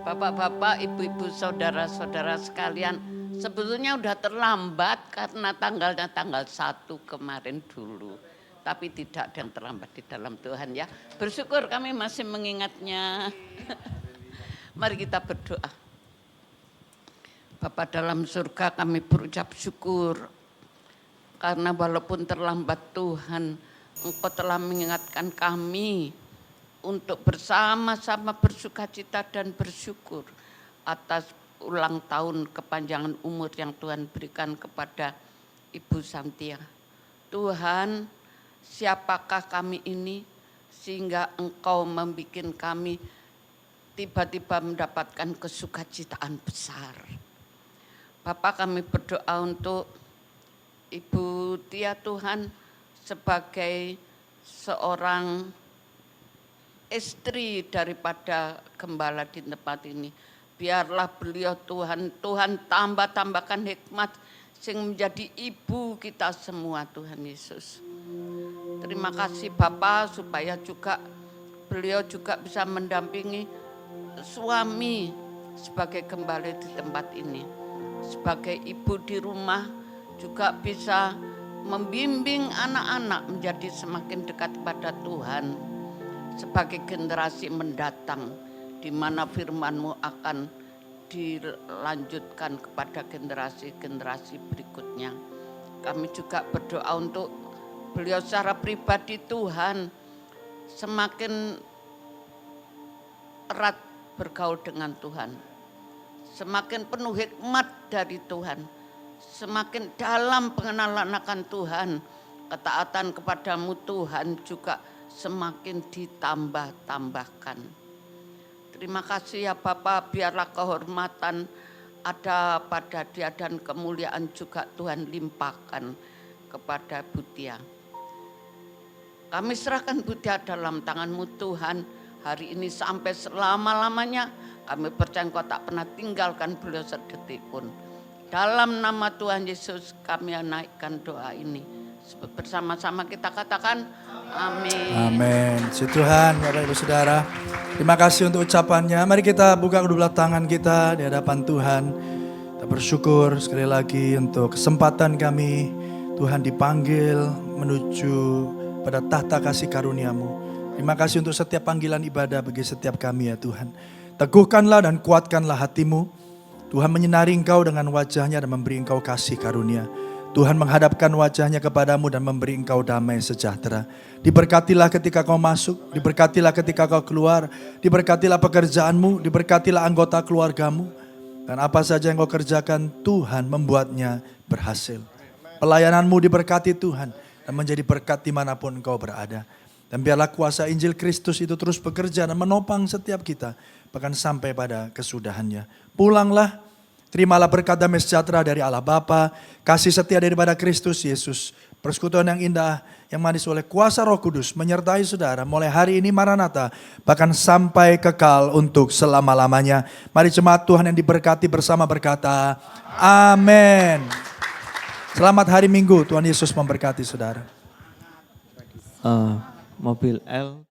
Bapak-bapak, ibu-ibu, saudara-saudara sekalian, sebetulnya udah terlambat karena tanggalnya tanggal 1 kemarin dulu. Tapi tidak ada yang terlambat di dalam Tuhan ya. Bersyukur kami masih mengingatnya. Mari kita berdoa. Bapa dalam surga, kami berucap syukur. Karena walaupun terlambat Tuhan, Engkau telah mengingatkan kami untuk bersama-sama bersukacita dan bersyukur atas ulang tahun kepanjangan umur yang Tuhan berikan kepada Ibu Santia. Tuhan, siapakah kami ini sehingga Engkau membuat kami tiba-tiba mendapatkan kesukacitaan besar. Bapak, kami berdoa untuk Ibu Tia Tuhan sebagai seorang istri daripada gembala di tempat ini. Biarlah beliau Tuhan tambahkan hikmat sing menjadi ibu kita semua Tuhan Yesus. Terima kasih Bapak supaya juga beliau juga bisa mendampingi suami sebagai gembala di tempat ini. Sebagai ibu di rumah juga bisa membimbing anak-anak menjadi semakin dekat kepada Tuhan. Sebagai generasi mendatang di mana firman-Mu akan dilanjutkan kepada generasi-generasi berikutnya. Kami juga berdoa untuk beliau secara pribadi Tuhan semakin erat bergaul dengan Tuhan. Semakin penuh hikmat dari Tuhan. Semakin dalam pengenalan akan Tuhan. Ketaatan kepadamu Tuhan juga semakin ditambah-tambahkan. Terima kasih ya Bapak, biarlah kehormatan ada pada Dia dan kemuliaan juga Tuhan limpahkan kepada Butia. Kami serahkan Butia dalam tangan-Mu Tuhan hari ini sampai selama-lamanya. Kami percaya Engkau tak pernah tinggalkan beliau sedetik pun. Dalam nama Tuhan Yesus kami naikkan doa ini. Bersama-sama kita katakan amin. Amin. Si Tuhan, Bapak Ibu Saudara, terima kasih untuk ucapannya. Mari kita buka kedua belah tangan kita di hadapan Tuhan. Kita bersyukur sekali lagi untuk kesempatan kami. Tuhan dipanggil menuju pada tahta kasih karunia-Mu. Terima kasih untuk setiap panggilan ibadah bagi setiap kami ya Tuhan. Teguhkanlah dan kuatkanlah hatimu. Tuhan menyinari engkau dengan wajahnya dan memberi engkau kasih karunia. Tuhan menghadapkan wajahnya kepadamu dan memberi engkau damai sejahtera. Diberkatilah ketika kau masuk, diberkatilah ketika kau keluar, diberkatilah pekerjaanmu, diberkatilah anggota keluargamu. Dan apa saja yang kau kerjakan, Tuhan membuatnya berhasil. Pelayananmu diberkati Tuhan dan menjadi berkat dimanapun engkau berada. Dan biarlah kuasa Injil Kristus itu terus bekerja dan menopang setiap kita, bahkan sampai pada kesudahannya. Pulanglah, terimalah berkat damai sejahtera dari Allah Bapa, kasih setia daripada Kristus Yesus, persekutuan yang indah, yang manis oleh kuasa Roh Kudus menyertai saudara mulai hari ini Maranatha, bahkan sampai kekal untuk selama-lamanya. Mari jemaat Tuhan yang diberkati bersama berkata, amin. Selamat hari Minggu, Tuhan Yesus memberkati saudara. mobil L